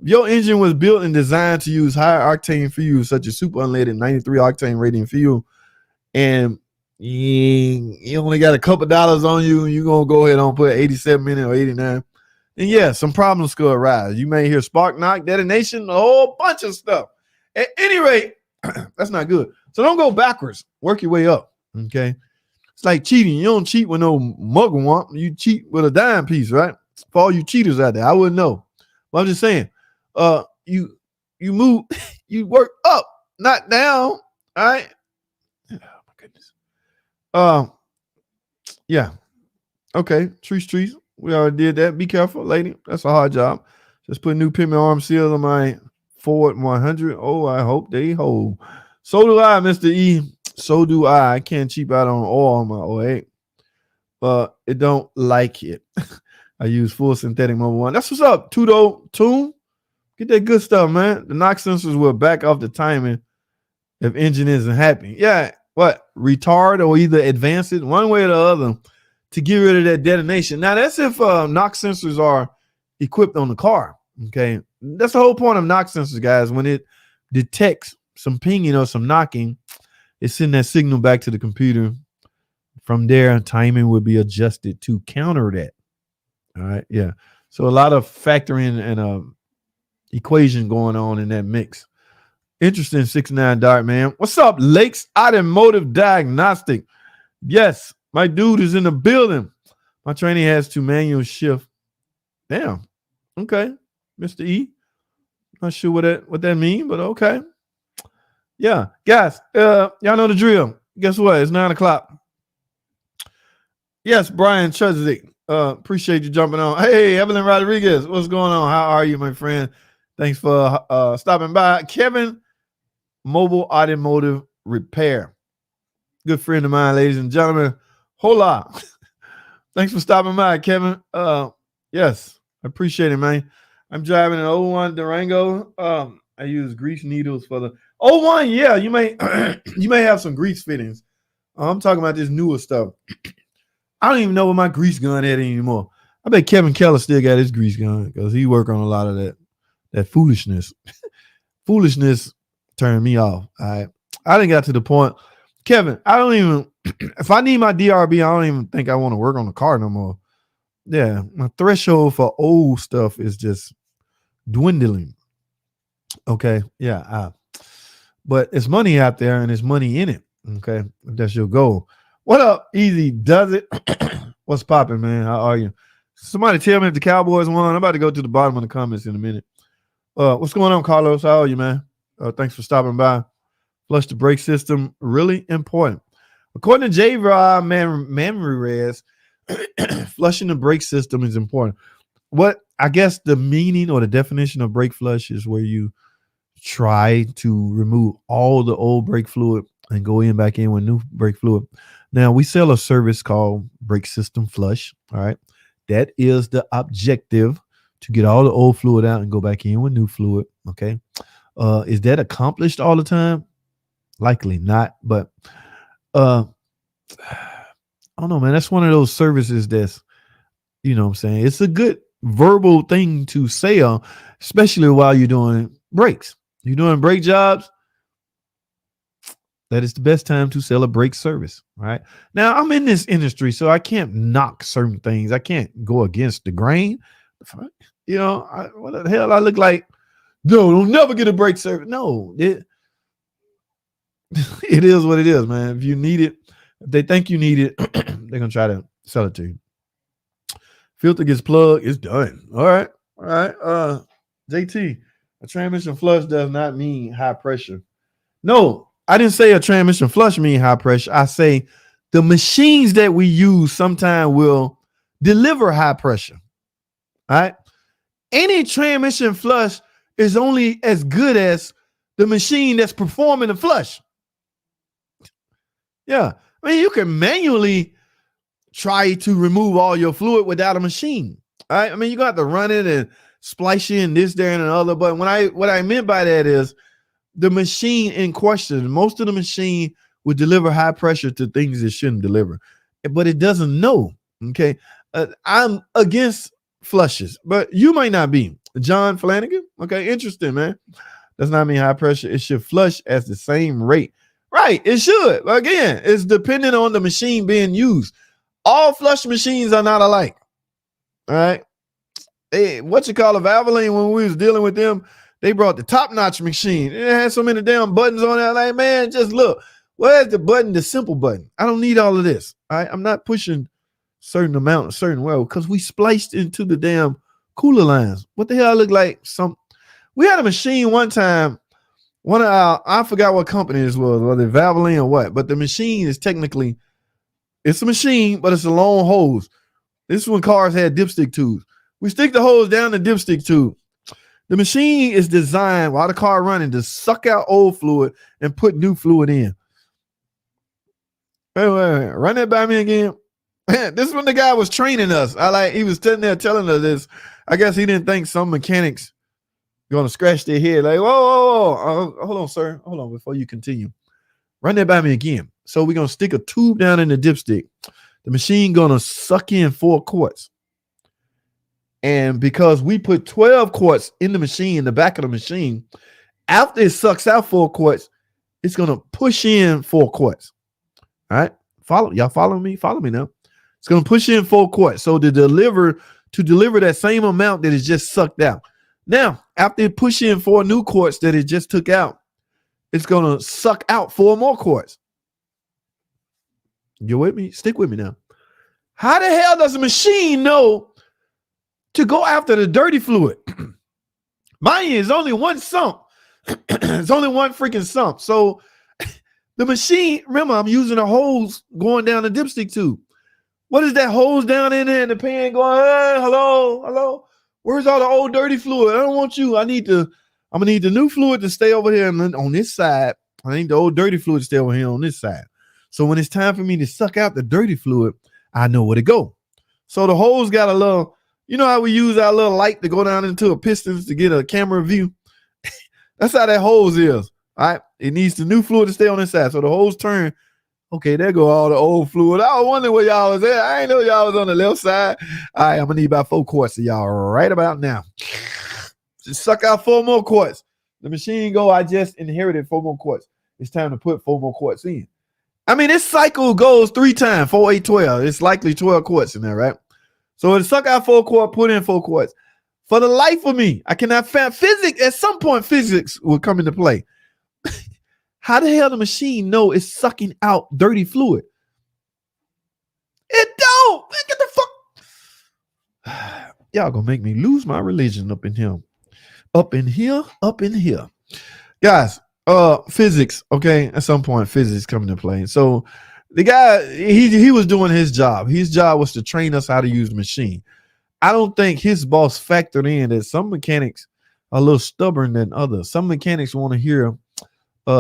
Your engine was built and designed to use higher octane fuel, such as super unleaded 93 octane rating fuel, and you only got a couple dollars on you, and you're gonna go ahead and put 87 in it or 89. And yeah, some problems could arise. You may hear spark knock, detonation, a whole bunch of stuff. At any rate, that's not good. So don't go backwards. Work your way up. Okay. It's like cheating. You don't cheat with no mug want. You cheat with a dime piece, right? For all you cheaters out there, I wouldn't know. But I'm just saying, you move, you work up, not down. All right. Oh my goodness. Yeah. Okay. Trees. We already did that. Be careful, lady. That's a hard job. Just put new pin arm seals on my Ford 100. Oh, I hope they hold. So do I, Mr. E. So do I. I can't cheap out on oil on my 08. But it don't like it. I use full synthetic Mobil 1. That's what's up, Tudo Tune. Get that good stuff, man. The knock sensors will back off the timing if engine isn't happy. Yeah, what? Retard or either advance it one way or the other to get rid of that detonation. Now, that's if knock sensors are equipped on the car. Okay. That's the whole point of knock sensors, guys. When it detects some pinging or some knocking, it's sending that signal back to the computer. From there, timing would be adjusted to counter that. All right. Yeah. So a lot of factoring and equation going on in that mix. Interesting, 69 Dark Man. What's up, Lakes Automotive Diagnostic? Yes, my dude is in the building. My training has to manual shift. Damn. Okay, Mr. E. Not sure what that means, but okay. Yeah, guys, y'all know the drill. Guess what? It's 9 o'clock. Yes, Brian Chudzik. Appreciate you jumping on. Hey, Evelyn Rodriguez, what's going on? How are you, my friend? Thanks for stopping by. Kevin, Mobile Automotive Repair. Good friend of mine, ladies and gentlemen. Hola. Thanks for stopping by, Kevin. Yes, I appreciate it, man. I'm driving an 01 Durango. I use grease needles for the 01. Yeah, you may you may have some grease fittings. I'm talking about this newer stuff. I don't even know what my grease gun at anymore. I bet Kevin Keller still got his grease gun because he work on a lot of that foolishness. Foolishness turned me off. I didn't get to the point. Kevin, I don't even, if I need my DRB, I don't even think I want to work on the car no more. Yeah, my threshold for old stuff is just dwindling. Okay, yeah. But it's money out there and there's money in it. Okay, if that's your goal. What up, Easy Does It? What's popping, man? How are you? Somebody tell me if the Cowboys won. I'm about to go to the bottom of the comments in a minute. What's going on, Carlos? How are you, man? Thanks for stopping by. Flush the brake system, really important. According to J-Rod Memory Res, flushing the brake system is important. What I guess the meaning or the definition of brake flush is where you try to remove all the old brake fluid and go back in with new brake fluid. Now, we sell a service called Brake System Flush. All right. That is the objective, to get all the old fluid out and go back in with new fluid. Okay. Is that accomplished all the time? Likely not. But Uh, I don't know, man. That's one of those services that's, you know what I'm saying? It's a good verbal thing to sell, especially while you're doing breaks. You're doing break jobs, that is the best time to sell a break service, right? Now, I'm in this industry, so I can't knock certain things. I can't go against the grain. You know, what the hell I look like? No, don't never get a break service. No, it is what it is, man. If you need it, if they think you need it, they're going to try to sell it to you. Filter gets plugged, it's done. All right. All right. JT, a transmission flush does not mean high pressure. No, I didn't say a transmission flush mean high pressure. I say the machines that we use sometimes will deliver high pressure. All right. Any transmission flush is only as good as the machine that's performing the flush. Yeah. I mean, you can manually try to remove all your fluid without a machine. All right. I mean, you got to run it and splice in this, there, and another. But what I meant by that is the machine in question, most of the machine would deliver high pressure to things it shouldn't deliver, but it doesn't know. Okay. I'm against flushes, but you might not be. John Flanagan. Okay. Interesting, man. Does not mean high pressure. It should flush at the same rate. Right. It should. Again, it's dependent on the machine being used. All flush machines are not alike. All right. What you call a Valvoline, when we was dealing with them, they brought the top-notch machine. It had so many damn buttons on it. Like, man, just look. Where's the button, the simple button? I don't need all of this. All right. I'm not pushing certain amount, a certain well, because we spliced into the damn cooler lines. What the hell I look like? We had a machine one time. One of our, I forgot what company this was, whether Valvoline or what, but the machine is technically, it's a machine, but it's a long hose. This is when cars had dipstick tubes. We stick the hose down the dipstick tube. The machine is designed while the car running to suck out old fluid and put new fluid in. Wait, run that by me again. This is when the guy was training us. He was sitting there telling us this. I guess he didn't think some mechanics going to scratch their head. Like, whoa. Hold on, sir. Hold on before you continue. Run that by me again. So we're going to stick a tube down in the dipstick. The machine going to suck in 4 quarts. And because we put 12 quarts in the machine, the back of the machine, after it sucks out 4 quarts, it's going to push in 4 quarts. All right. Y'all follow me? Follow me now. It's going to push in 4 quarts. So to deliver that same amount that it just sucked out. Now, after it push in 4 new quarts that it just took out, it's going to suck out 4 more quarts. You with me? Stick with me now. How the hell does a machine know to go after the dirty fluid? Mine is only one sump. It's only one freaking sump. So the machine, remember, I'm using a hose going down the dipstick tube. What is that hose down in there in the pan going, hey, hello? Where's all the old dirty fluid? I don't want you. I'm gonna need the new fluid to stay over here on this side. I need the old dirty fluid to stay over here on this side. So when it's time for me to suck out the dirty fluid, I know where to go. So the hose got a little, you know how we use our little light to go down into a pistons to get a camera view? That's how that hose is. All right. It needs the new fluid to stay on this side. So the hose turn. Okay, there go all the old fluid. I was wondering where y'all was at. I ain't know y'all was on the left side. All right, I'm gonna need about 4 quarts of y'all right about now. Just suck out 4 more quarts. The machine go, I just inherited 4 more quarts. It's time to put 4 more quarts in. I mean, this cycle goes 3 times, 4, 8, 12. It's likely 12 quarts in there, right? So it suck out 4 quarts, put in 4 quarts. For the life of me, I cannot find physics. At some point, physics will come into play. How the hell the machine know it's sucking out dirty fluid? It don't. Man, get the fuck. Y'all gonna make me lose my religion up in here. Up in here. Guys, physics, okay? At some point, physics come into play. So the guy, he was doing his job. His job was to train us how to use the machine. I don't think his boss factored in that some mechanics are a little stubborn than others. Some mechanics want to hear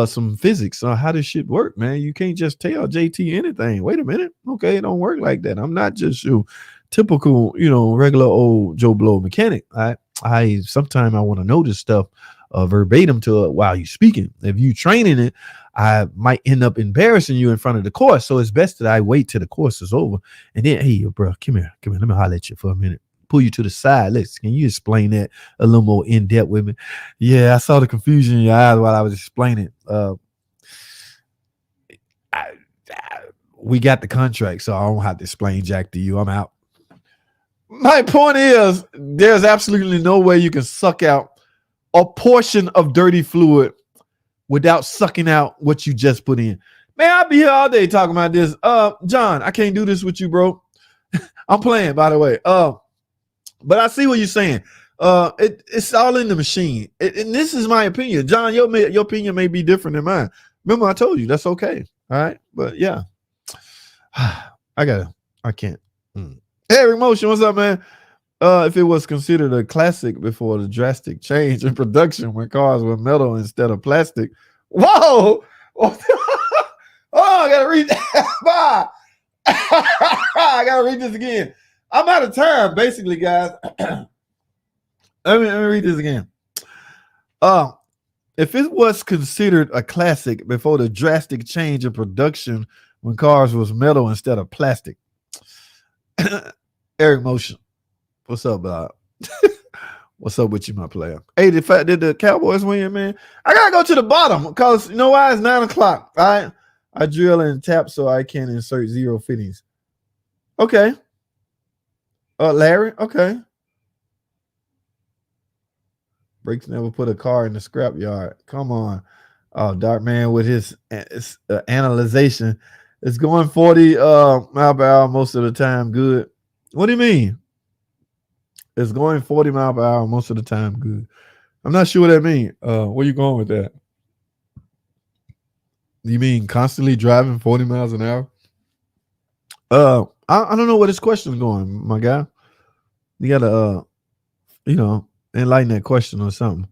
some physics on how this shit work, man. You can't just tell JT anything. Wait a minute. Okay, it don't work like that. I'm not just your typical, regular old Joe Blow mechanic. I sometimes I want to know this stuff verbatim to it while you're speaking. If you training it, I might end up embarrassing you in front of the course. So it's best that I wait till the course is over. And then, hey, bro, come here. Let me holler at you for a minute. Pull you to the side. Can you explain that a little more in depth with me? Yeah, I saw the confusion in your eyes while I was explaining. We got the contract, so I don't have to explain jack to you. I'm out. My point is, there's absolutely no way you can suck out a portion of dirty fluid without sucking out what you just put in. Man, I'll be here all day talking about this. John, I can't do this with you, bro. I'm playing, by the way. But I see what you're saying. It's all in the machine. And this is my opinion. John, your opinion may be different than mine. Remember, I told you that's okay. All right. But yeah. I can't. Hey, Motion, what's up, man? If it was considered a classic before the drastic change in production when cars were metal instead of plastic. Whoa! Oh, I gotta read that. Bye. I gotta read this again. I'm out of time, basically, guys. Let me read this again. If it was considered a classic before the drastic change in production when cars was metal instead of plastic. Eric Motion, what's up, Bob? What's up with you, my player? Hey, did the Cowboys win, man? I gotta go to the bottom because you know why? It's 9 o'clock. All right, I drill and tap so I can insert 0 fittings. Okay. Larry. Okay. Brakes never put a car in the scrap yard. Come on. Oh, Dark Man with his analyzation. It's going 40 mile per hour most of the time. Good. What do you mean? It's going 40 mile per hour most of the time. Good. I'm not sure what that means. Where you going with that? You mean constantly driving 40 miles an hour? I don't know where this question is going, my guy. You gotta enlighten that question or something.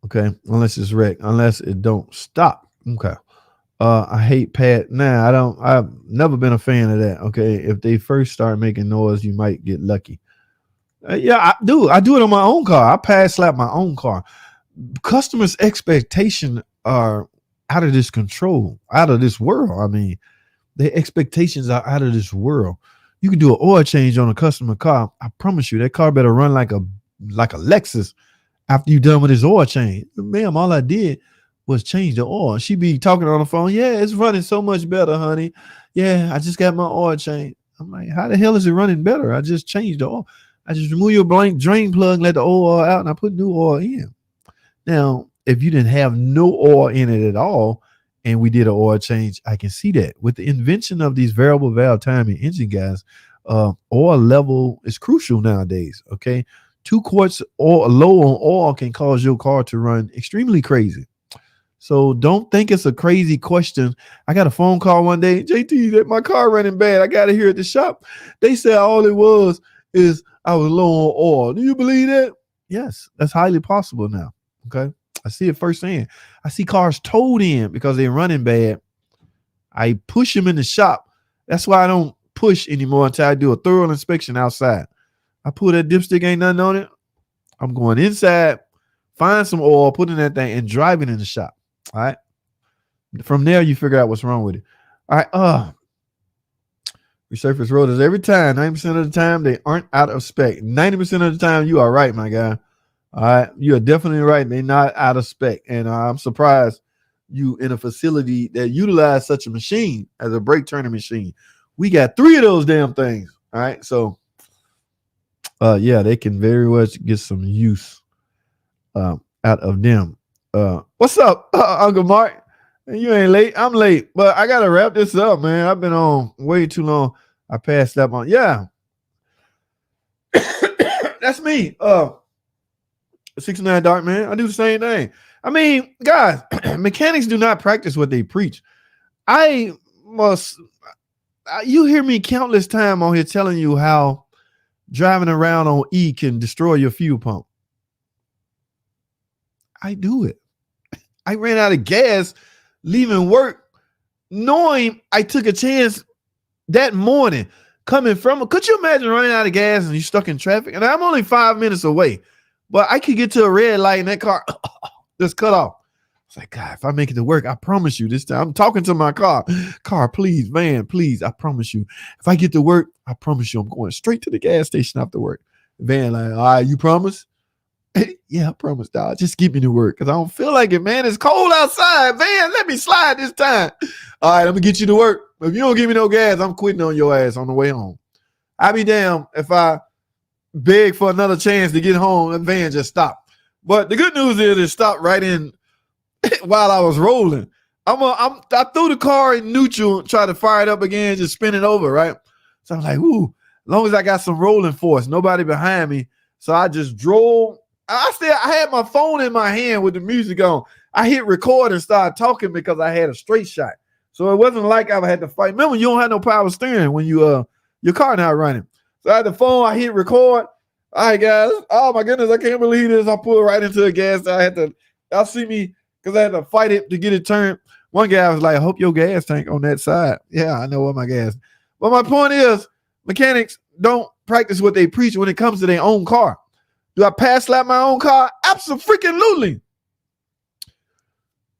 Okay, unless it's wrecked, unless it don't stop. Okay. I hate pad. Nah, I've never been a fan of that. Okay. If they first start making noise, you might get lucky. Yeah, I do. I do it on my own car. I pad slap my own car. Customers' expectations are out of this control, out of this world. I mean, their expectations are out of this world. You can do an oil change on a customer car. I promise you, that car better run like a Lexus after you're done with his oil change. Ma'am, all I did was change the oil. She be talking on the phone. Yeah, it's running so much better, honey. Yeah, I just got my oil change. I'm like, how the hell is it running better? I just changed the oil. I just remove your blank drain plug, let the oil out, and I put new oil in. Now, if you didn't have no oil in it at all, and we did an oil change, I can see that. With the invention of these variable valve timing engine, guys, oil level is crucial nowadays, okay? 2 quarts or low on oil can cause your car to run extremely crazy. So don't think it's a crazy question. I got a phone call one day, JT, that my car running bad. I got it here at the shop. They said all it was is I was low on oil. Do you believe that? Yes, that's highly possible now. Okay. I see it firsthand. I see cars towed in because they're running bad. I push them in the shop. That's why I don't push anymore until I do a thorough inspection outside. I pull that dipstick, ain't nothing on it. I'm going inside, find some oil, put in that thing, and drive it in the shop. All right. From there, you figure out what's wrong with it. All right. Resurface rotors every time. 90% of the time, they aren't out of spec. 90% of the time, you are right, my guy. All right. You are definitely right. They're not out of spec. And I'm surprised you in a facility that utilize such a machine as a brake turning machine. We got 3 of those damn things. All right. So, yeah, they can very much get some use out of them. What's up, Uncle Mark? You ain't late. I'm late, but I gotta wrap this up, man. I've been on way too long. I passed that on. Yeah, that's me. 69 Dark Man. I do the same thing. I mean, guys, mechanics do not practice what they preach. You hear me countless times on here telling you how driving around on E can destroy your fuel pump. I do it. I ran out of gas leaving work, knowing I took a chance that morning coming from. Could you imagine running out of gas and you're stuck in traffic? And I'm only 5 minutes away, but I could get to a red light in that car. Just cut off. It's like, God, if I make it to work, I promise you this time. I'm talking to my car. Car, please, van, please. I promise you. If I get to work, I promise you I'm going straight to the gas station after work. Van, like, all right, you promise? Yeah, I promise, dog. Just get me to work because I don't feel like it, man. It's cold outside. Van, let me slide this time. All right, I'm going to get you to work. If you don't give me no gas, I'm quitting on your ass on the way home. I'd be damned if I beg for another chance to get home and van just stopped. But the good news is it stopped right in while I was rolling. I threw the car in neutral, tried to fire it up again, just spin it over, right? So I'm like, ooh, as long as I got some rolling force, nobody behind me. So I just drove. I had my phone in my hand with the music on. I hit record and started talking because I had a straight shot. So it wasn't like I had to fight. Remember, you don't have no power steering when your car not running. So I had the phone, I hit record. All right, guys. Oh my goodness, I can't believe this. I pulled right into the gas. Y'all see me because I had to fight it to get it turned. One guy was like, I hope your gas tank on that side. Yeah, I know what my gas. But my point is, mechanics don't practice what they preach when it comes to their own car. Do I pass slap my own car? Absolutely.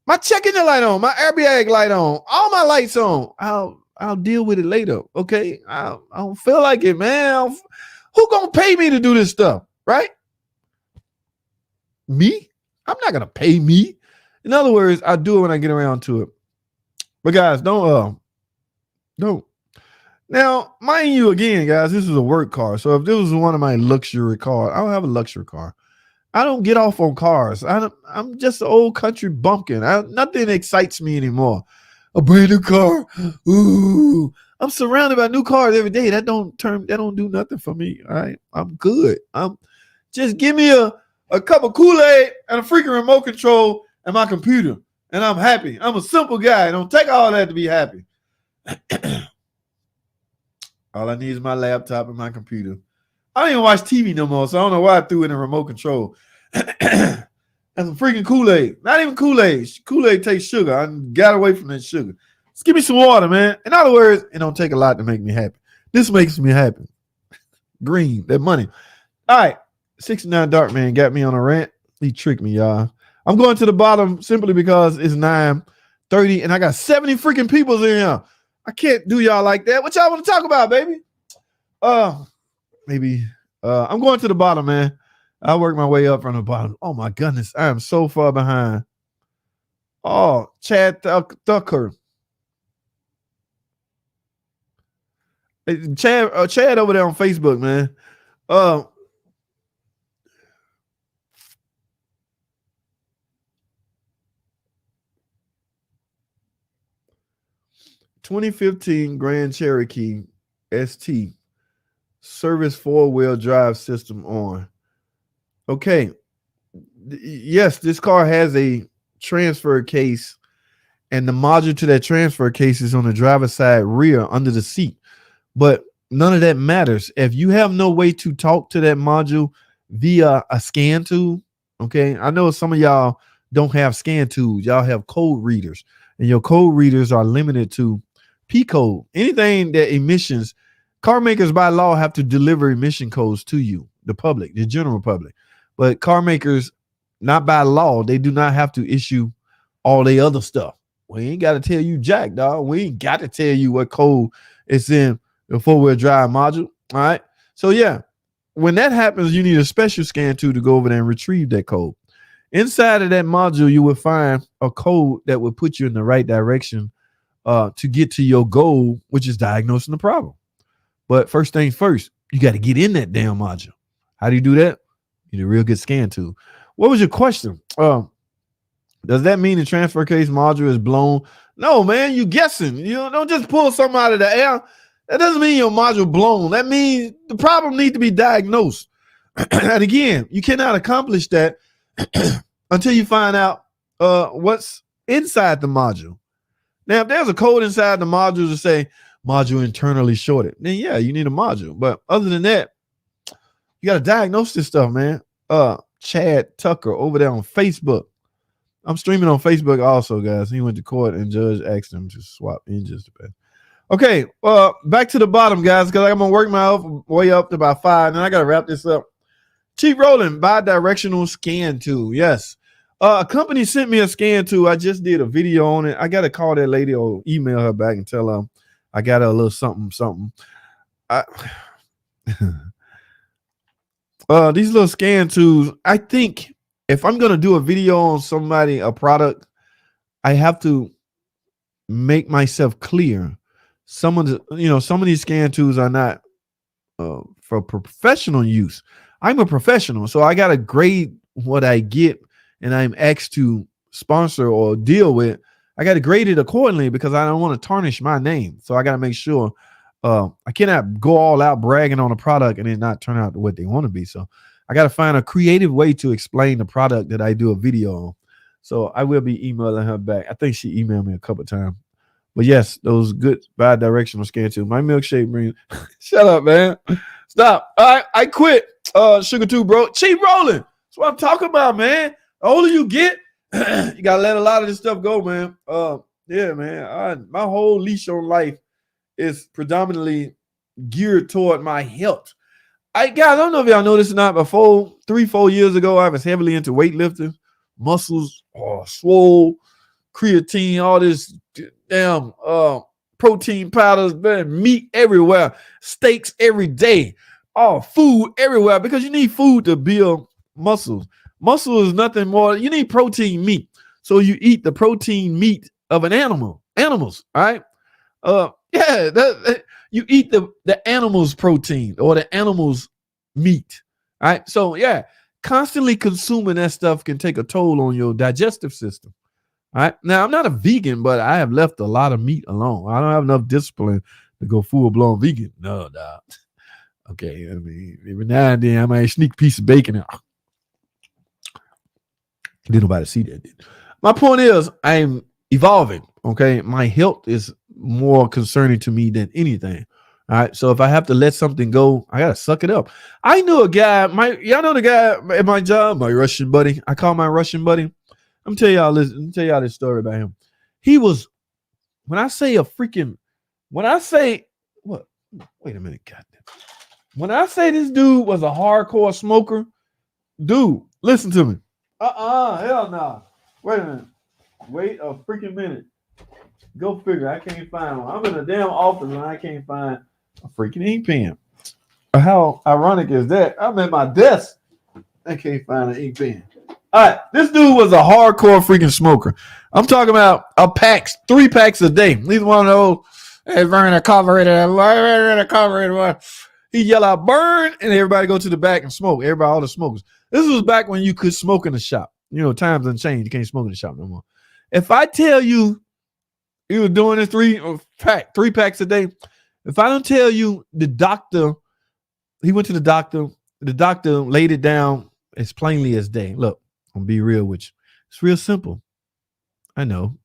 My check engine light on, my airbag light on, all my lights on. I'll deal with it later. Okay. I don't feel like it, man. Who gonna pay me to do this stuff? Right? Me? I'm not gonna pay me. In other words, I do it when I get around to it. But guys, don't. Now, mind you, again, guys, this is a work car. So if this was one of my luxury cars, I don't have a luxury car. I don't get off on cars. I'm just an old country bumpkin. Nothing excites me anymore. A brand new car. Ooh. I'm surrounded by new cars every day. That don't do nothing for me. All right. I'm good. Just give me a cup of Kool-Aid and a freaking remote control and my computer. And I'm happy. I'm a simple guy. It don't take all that to be happy. All I need is my laptop and my computer. I don't even watch TV no more, so I don't know why I threw it in a remote control. And some freaking Kool-Aid. Not even Kool-Aid. Kool-Aid takes sugar. I got away from that sugar. Just give me some water, man. In other words, it don't take a lot to make me happy. This makes me happy. Green, that money. All right. 69 Dark Man got me on a rant. He tricked me, y'all. I'm going to the bottom simply because it's 9:30 and I got 70 freaking people in here. I can't do y'all like that. What y'all want to talk about, baby? Maybe. I'm going to the bottom, man. I'll work my way up from the bottom. Oh, my goodness. I am so far behind. Oh, Chad Tucker. Chad over there on Facebook, man. 2015 Grand Cherokee ST service 4-wheel drive system on. Okay. Yes, this car has a transfer case, and the module to that transfer case is on the driver's side rear under the seat. But none of that matters. If you have no way to talk to that module via a scan tool, okay, I know some of y'all don't have scan tools. Y'all have code readers, and your code readers are limited to P code. Anything that emissions, car makers by law have to deliver emission codes to you, the public, the general public. But car makers, not by law, they do not have to issue all the other stuff. We ain't got to tell you jack, dog. We ain't got to tell you what code is in the 4-wheel drive module. All right. So yeah, when that happens, you need a special scan tool to go over there and retrieve that code. Inside of that module, you will find a code that will put you in the right direction to get to your goal, which is diagnosing the problem. But first things first, you got to get in that damn module. How do you do that? You need a real good scan tool. What was your question? Does that mean the transfer case module is blown? No, man, you guessing. You don't just pull something out of the air. That doesn't mean your module blown. That means the problem needs to be diagnosed. And again, you cannot accomplish that until you find out what's inside the module. Now, if there's a code inside the module to say module internally shorted, then yeah, you need a module. But other than that, you got to diagnose this stuff, man. Chad Tucker over there on Facebook. I'm streaming on Facebook also, guys. He went to court and judge asked him to swap engines to pay. Okay, back to the bottom, guys, because I'm going to work my way up to about 5, and I got to wrap this up. Cheap rolling, bi-directional scan tool. Yes. A company sent me a scan tool. I just did a video on it. I gotta call that lady or email her back and tell her I got a little something. I, these little scan tools. I think if I'm gonna do a video on somebody, a product, I have to make myself clear. Some of these scan tools are not for professional use. I'm a professional, so I gotta grade what I get, and I'm asked to sponsor or deal with. I got to grade it accordingly because I don't want to tarnish my name. So I got to make sure I cannot go all out bragging on a product and then not turn out to what they want to be. So I got to find a creative way to explain the product that I do a video on. So I will be emailing her back. I think she emailed me a couple of times. But yes, those good bi-directional scan too. My milkshake brings. Shut up, man. Stop. All right, I quit. Sugar too, bro. Cheap rolling. That's what I'm talking about, man. The older you get, you gotta let a lot of this stuff go, man. Yeah, man. My whole leash on life is predominantly geared toward my health. Guys, I don't know if y'all know this or not, but 3-4 years ago, I was heavily into weightlifting, muscles, swole, creatine, all this damn protein powders, man, meat everywhere, steaks every day, food everywhere, because you need food to build muscles. Muscle is nothing more. You need protein meat. So you eat the protein meat of an animal. Animals, all right? You eat the animal's protein or the animal's meat. All right. So yeah, constantly consuming that stuff can take a toll on your digestive system. All right. Now, I'm not a vegan, but I have left a lot of meat alone. I don't have enough discipline to go full-blown vegan. No, dog. Okay. I mean, every now and then I might sneak a piece of bacon out. Didn't nobody see that. My point is, I'm evolving. Okay, my health is more concerning to me than anything. All right, so if I have to let something go, I gotta suck it up. I knew a guy. Y'all know the guy at my job, my Russian buddy. I call my Russian buddy. I'm tell y'all this story about him. He was, when I say what? Wait a minute, goddamn. When I say this dude was a hardcore smoker, dude, listen to me. Hell no. Wait a minute. Wait a freaking minute. Go figure. I can't find one. I'm in a damn office and I can't find a freaking ink pen. How ironic is that? I'm at my desk. I can't find an ink pen. All right. This dude was a hardcore freaking smoker. I'm talking about 3 packs a day. He's one of those. Hey, Vernon, cover it. He yell out, burn, and everybody go to the back and smoke. All the smokers. This was back when you could smoke in the shop. You know, times done changed. You can't smoke in the shop no more. If I tell you he was doing this 3 packs a day, if I don't tell you he went to the doctor laid it down as plainly as day. Look, I'm gonna be real with you. It's real simple. I know.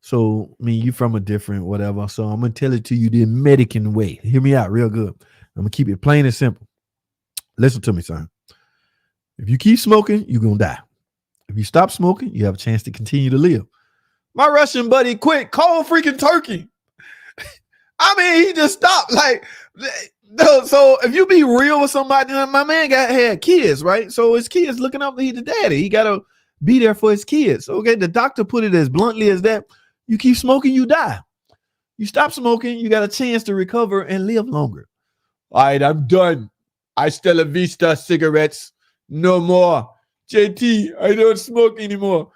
So, I mean, you from a different whatever. So I'm gonna tell it to you the American way. Hear me out real good. I'm gonna keep it plain and simple. Listen to me, son. If you keep smoking, you're gonna die. If you stop smoking, you have a chance to continue to live. My Russian buddy quit cold freaking turkey. I mean, he just stopped. Like, so if you be real with somebody, my man had kids, right? So his kids looking up to the daddy. He gotta be there for his kids. Okay, the doctor put it as bluntly as that. You keep smoking, you die. You stop smoking, you got a chance to recover and live longer. All right, I'm done. I Stella Vista cigarettes. No more. JT, I don't smoke anymore.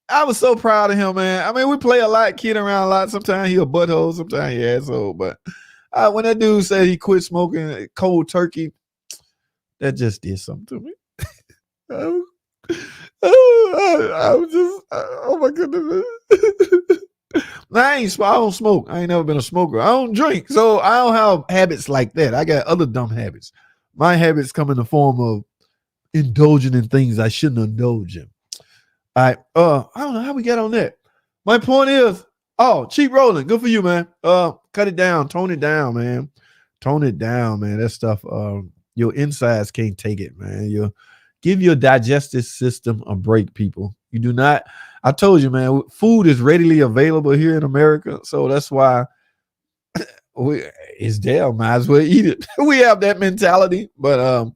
I was so proud of him, man. I mean, we play a lot, kid around a lot. Sometimes he a butthole, sometimes he asshole. But when that dude said he quit smoking cold turkey, that just did something to me. I was just, oh my goodness. I don't smoke. I ain't never been a smoker. I don't drink. So I don't have habits like that. I got other dumb habits. My habits come in the form of indulging in things I shouldn't indulge in. All right. I don't know how we got on that. My point is, cheap rolling. Good for you, man. Cut it down. Tone it down, man. Tone it down, man. That stuff, your insides can't take it, man. You give your digestive system a break, people. You do not. I told you, man, food is readily available here in America. So that's why it's there. Might as well eat it. We have that mentality. But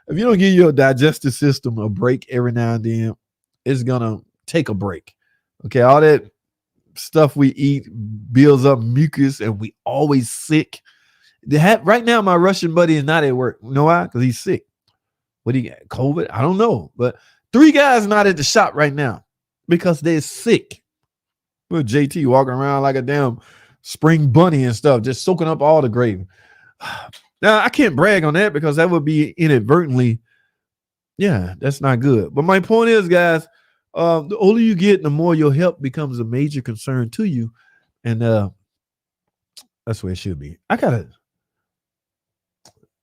if you don't give your digestive system a break every now and then, is gonna take a break. Okay, all that stuff we eat builds up mucus, and we always sick. Right now, my Russian buddy is not at work. You know why? Because he's sick. What he got? COVID? I don't know. But 3 guys not at the shop right now because they're sick. With JT walking around like a damn spring bunny and stuff, just soaking up all the gravy. Now, I can't brag on that because that would be inadvertently, yeah, that's not good. But my point is, guys, the older you get, the more your health becomes a major concern to you. And that's where it should be. I got an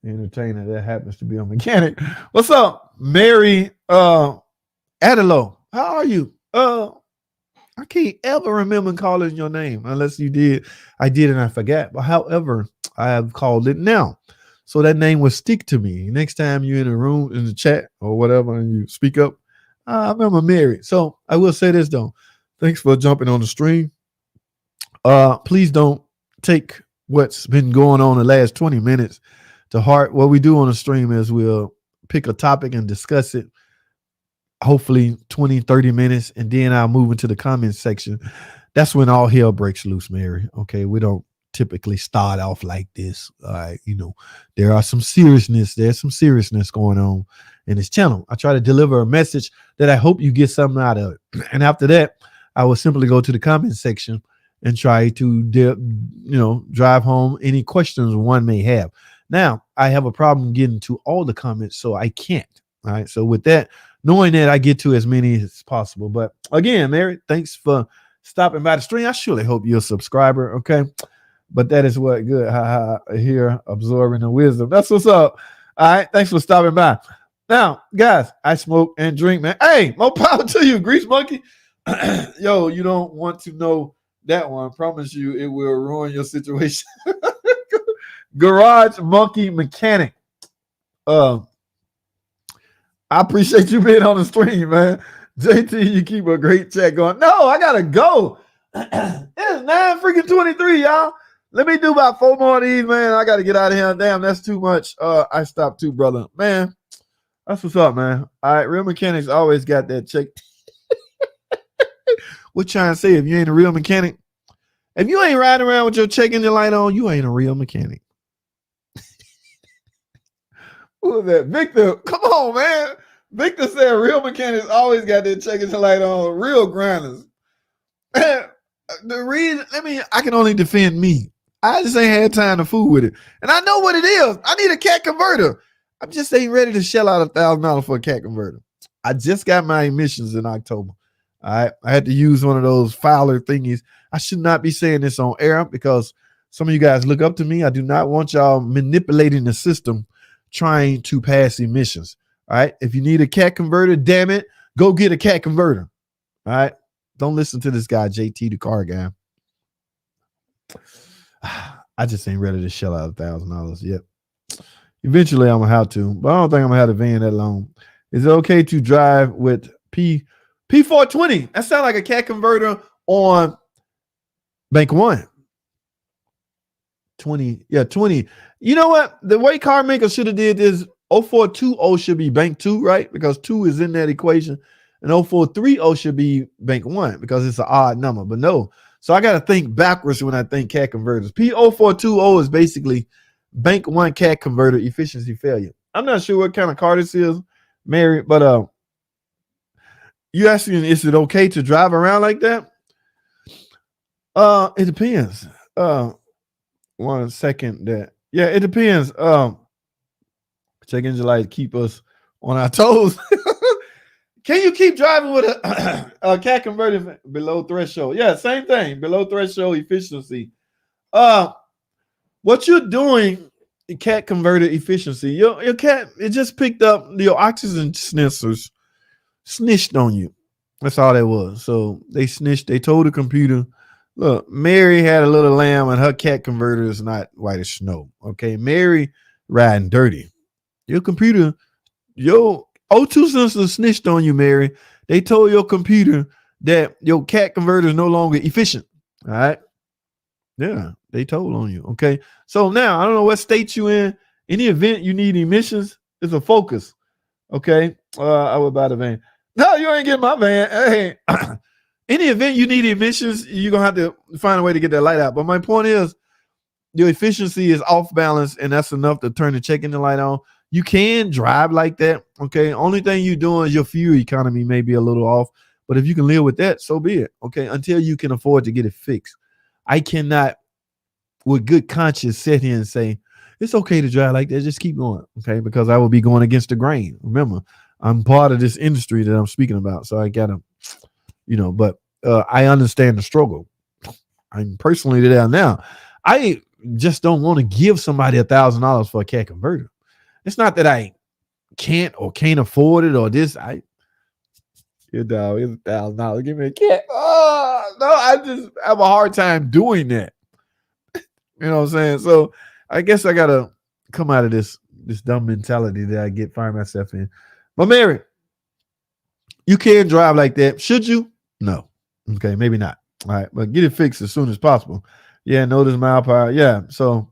entertainer that happens to be a mechanic. What's up, Mary Adelo? How are you? I can't ever remember calling your name unless you did. I did and I forgot. But however, I have called it now. So that name will stick to me. Next time you're in a room, in the chat or whatever, and you speak up, I remember Mary. So I will say this, though. Thanks for jumping on the stream. Please don't take what's been going on the last 20 minutes to heart. What we do on the stream is we'll pick a topic and discuss it. Hopefully 20, 30 minutes, and then I'll move into the comments section. That's when all hell breaks loose, Mary. Okay, we don't typically start off like this. There are some seriousness. There's some seriousness going on in this channel. I try to deliver a message that I hope you get something out of it. And after that, I will simply go to the comment section and try to, drive home any questions one may have. Now, I have a problem getting to all the comments, so I can't. All right. So with that, knowing that, I get to as many as possible. But again, Mary, thanks for stopping by the stream. I surely hope you're a subscriber. Okay. But that is what good here, absorbing the wisdom. That's what's up. All right. Thanks for stopping by. Now, guys, I smoke and drink, man. Hey, more power to you, Grease Monkey. Yo, you don't want to know that one. I promise you it will ruin your situation. Garage Monkey Mechanic. I appreciate you being on the stream, man. JT, you keep a great chat going. No, I gotta go. It's 9:23, y'all. Let me do about 4 more of these, man. I gotta get out of here. Damn, that's too much. I stopped too, brother. Man, that's what's up, man. All right, real mechanics always got that check. What trying to say? If you ain't a real mechanic, if you ain't riding around with your check engine light on, you ain't a real mechanic. Who is that? Victor, come on, man. Victor said real mechanics always got their check engine light on. Real grinders. The reason, I can only defend me. I just ain't had time to fool with it. And I know what it is. I need a cat converter. I just ain't ready to shell out $1,000 for a cat converter. I just got my emissions in October. All right. I had to use one of those Fowler thingies. I should not be saying this on air because some of you guys look up to me. I do not want y'all manipulating the system trying to pass emissions. All right. If you need a cat converter, damn it, go get a cat converter. All right. Don't listen to this guy, JT, the car guy. I just ain't ready to shell out $1,000 yet. Eventually, I'm going to have to, but I don't think I'm going to have the van that long. Is it okay to drive with P420? That sounds like a cat converter on Bank One. 20. Yeah, 20. You know what? The way car makers should have did this, 0420 should be Bank 2, right? Because 2 is in that equation. And 0430 should be Bank 1 because it's an odd number. But no. So I got to think backwards when I think cat converters. P0420 is basically Bank 1 cat converter efficiency failure. I'm not sure what kind of car this is, Mary, but you asking, is it okay to drive around like that? It depends. 1 second. Yeah, it depends. Check engine light keep us on our toes. Can you keep driving with a cat converter below threshold? Yeah, same thing. Below threshold efficiency. What you're doing, cat converter efficiency. Your cat, it just picked up your oxygen sensors, snitched on you. That's all that was. So they snitched. They told the computer, look, Mary had a little lamb and her cat converter is not white as snow. Okay, Mary riding dirty. Your computer, your O2 sensor snitched on you, Mary. They told your computer that your cat converter is no longer efficient. All right. Yeah, they told on you. Okay. So now I don't know what state you in. Any event you need emissions is a focus. Okay. I would buy the van. No, you ain't getting my van. Hey, any event you need emissions, you're gonna have to find a way to get that light out. But my point is, your efficiency is off balance, and that's enough to turn the check engine light on. You can drive like that. Okay. Only thing you're doing is your fuel economy may be a little off. But if you can live with that, so be it. Okay. Until you can afford to get it fixed. I cannot, with good conscience, sit here and say, it's okay to drive like that. Just keep going. Okay. Because I will be going against the grain. Remember, I'm part of this industry that I'm speaking about. So I got to, but I understand the struggle. I'm personally there now. I just don't want to give somebody $1,000 for a cat converter. It's not that I can't afford it or this. Your dog is $1,000. Give me a cat. Oh no, I just have a hard time doing that. You know what I'm saying? So I guess I gotta come out of this dumb mentality that I find myself in. But Mary, you can drive like that. Should you? No. Okay, maybe not. All right, but get it fixed as soon as possible. Yeah, notice mile per hour. Yeah, so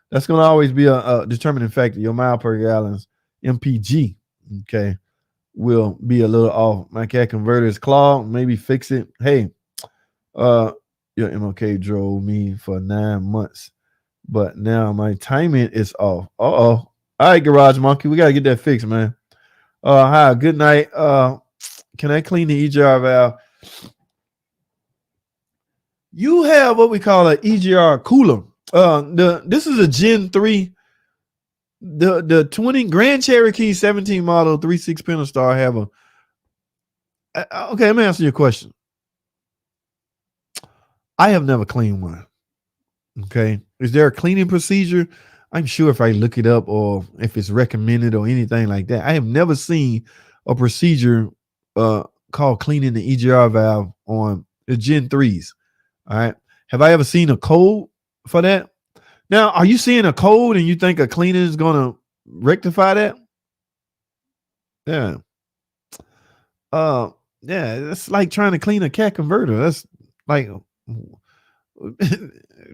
that's going to always be a determining factor. Your mile per gallon's MPG, okay, will be a little off. My cat converter is clogged. Maybe fix it. Hey, your MOK drove me for 9 months, but now my timing is off. All right, Garage Monkey, we got to get that fixed, man. Hi, good night. Can I clean the EGR valve? You have what we call an EGR cooler. This is a Gen 3. The 20 Grand Cherokee 17 model 3.6 Pentastar have a. Okay, let me answer your question. I have never cleaned one. Okay, is there a cleaning procedure? I'm sure if I look it up or if it's recommended or anything like that. I have never seen a procedure called cleaning the EGR valve on the Gen 3s. All right. Have I ever seen a code for that? Now, are you seeing a code and you think a cleaner is going to rectify that? Yeah. Yeah, it's like trying to clean a cat converter. That's like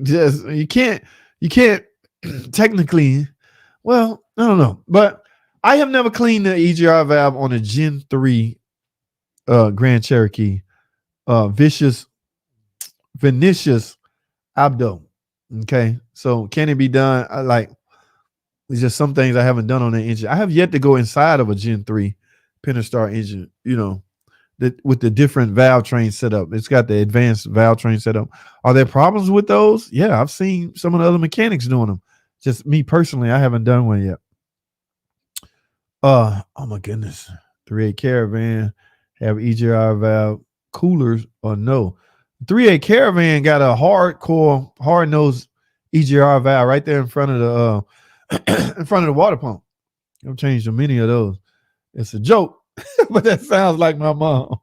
just you can't technically. Well, I don't know, but I have never cleaned the EGR valve on a Gen 3 Grand Cherokee Vinicius Abdo. Okay, so can it be done? It's just some things I haven't done on the engine. I have yet to go inside of a Gen 3 Pentastar engine, with the different valve train setup. It's got the advanced valve train setup. Are there problems with those? Yeah, I've seen some of the other mechanics doing them. Just me personally, I haven't done one yet. Oh my goodness. 3.8 Caravan have EGR valve coolers or no? 3.8 Caravan got a hard nose EGR valve right there in front of the water pump. I've changed many of those. It's a joke, but that sounds like my mom.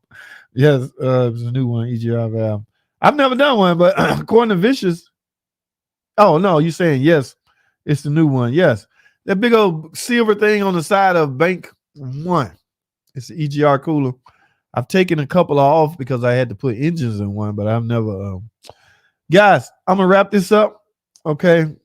Yes, it's a new one, EGR valve. I've never done one, but according to Vicious, oh no, you're saying yes, it's the new one. Yes, that big old silver thing on the side of Bank 1. It's the EGR cooler. I've taken a couple off because I had to put engines in one, but I've never. Guys, I'm gonna wrap this up. Okay.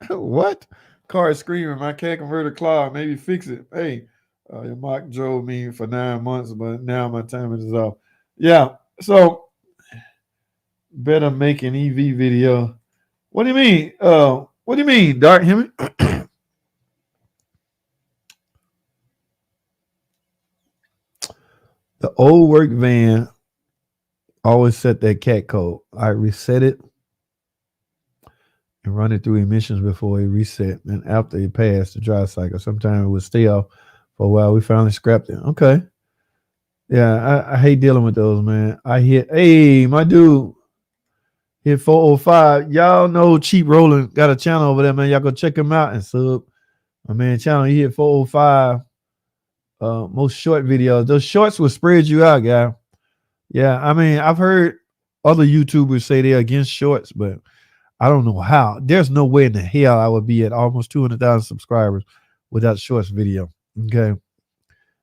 What? Car is screaming. My cat converter clogged. Maybe fix it. Hey, your mock drove me for 9 months, but now my time is off. Yeah. So better make an EV video. What do you mean? What do you mean, Dark Hemi? The old work van always set that cat code. I reset it and run it through emissions before it reset. And after it passed the dry cycle, sometimes it would stay off for a while. We finally scrapped it. Okay. Yeah, I hate dealing with those, man. Hey, my dude hit 405. Y'all know Cheap Rolling got a channel over there, man. Y'all go check him out and sub. My man channel, he hit 405. Most short videos. Those shorts will spread you out, guy. Yeah, I mean, I've heard other YouTubers say they're against shorts, but I don't know how. There's no way in the hell I would be at almost 200,000 subscribers without shorts video. Okay.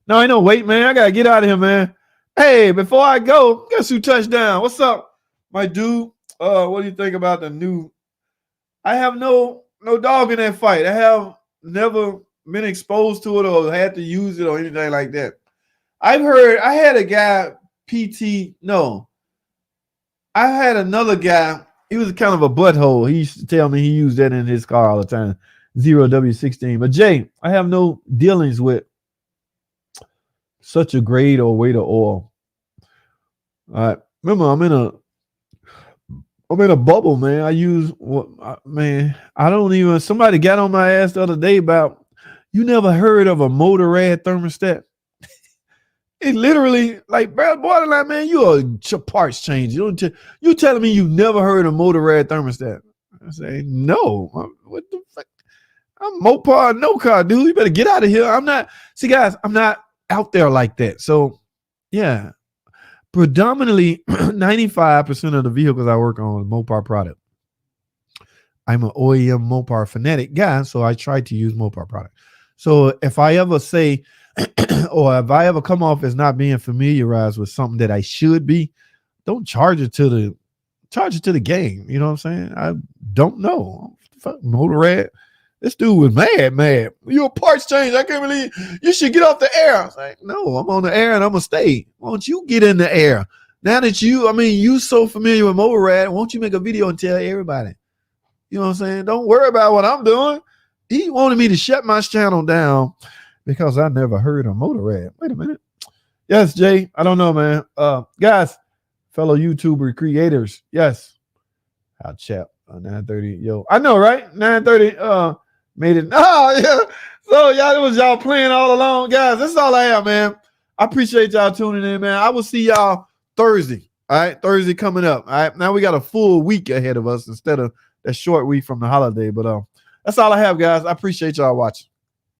No, I know. Wait, man. I gotta get out of here, man. Hey, before I go, guess who touched down? What's up, my dude? What do you think about the new? I have no dog in that fight. I have never been exposed to it or had to use it or anything like that. I've heard, I had a guy, I had another guy, he was kind of a butthole. He used to tell me he used that in his car all the time, 0W16. But Jay, I have no dealings with such a grade or weight of oil. All right. Remember, I'm in a bubble, man. I don't even, somebody got on my ass the other day about, you never heard of a Motorrad thermostat? It literally, like, borderline, man, you a parts change. You telling me you never heard of Motorrad thermostat? I say, no. What the fuck? I'm Mopar, no car, dude. You better get out of here. I'm not out there like that. So, yeah. Predominantly 95% of the vehicles I work on is Mopar product. I'm an OEM Mopar fanatic guy, so I try to use Mopar product. So if I ever say, or if I ever come off as not being familiarized with something that I should be, don't charge it to the game. You know what I'm saying? I don't know. Fuck Motorrad. This dude was mad. You a parts change. I can't believe you should get off the air. I was like, no, I'm on the air and I'm gonna stay. Why don't you get in the air? Now that you so familiar with Motorrad, won't you make a video and tell everybody? You know what I'm saying? Don't worry about what I'm doing. He wanted me to shut my channel down because I never heard of Motorrad. Wait a minute. Yes, Jay. I don't know, man. Guys, fellow YouTuber creators. Yes. I'll chat. 9:30. Yo, I know, right? 9:30. Made it. Oh, yeah. So it was y'all playing all along. Guys, that's all I have, man. I appreciate y'all tuning in, man. I will see y'all Thursday. All right. Thursday coming up. All right. Now we got a full week ahead of us instead of that short week from the holiday. But that's all I have, guys. I appreciate y'all watching.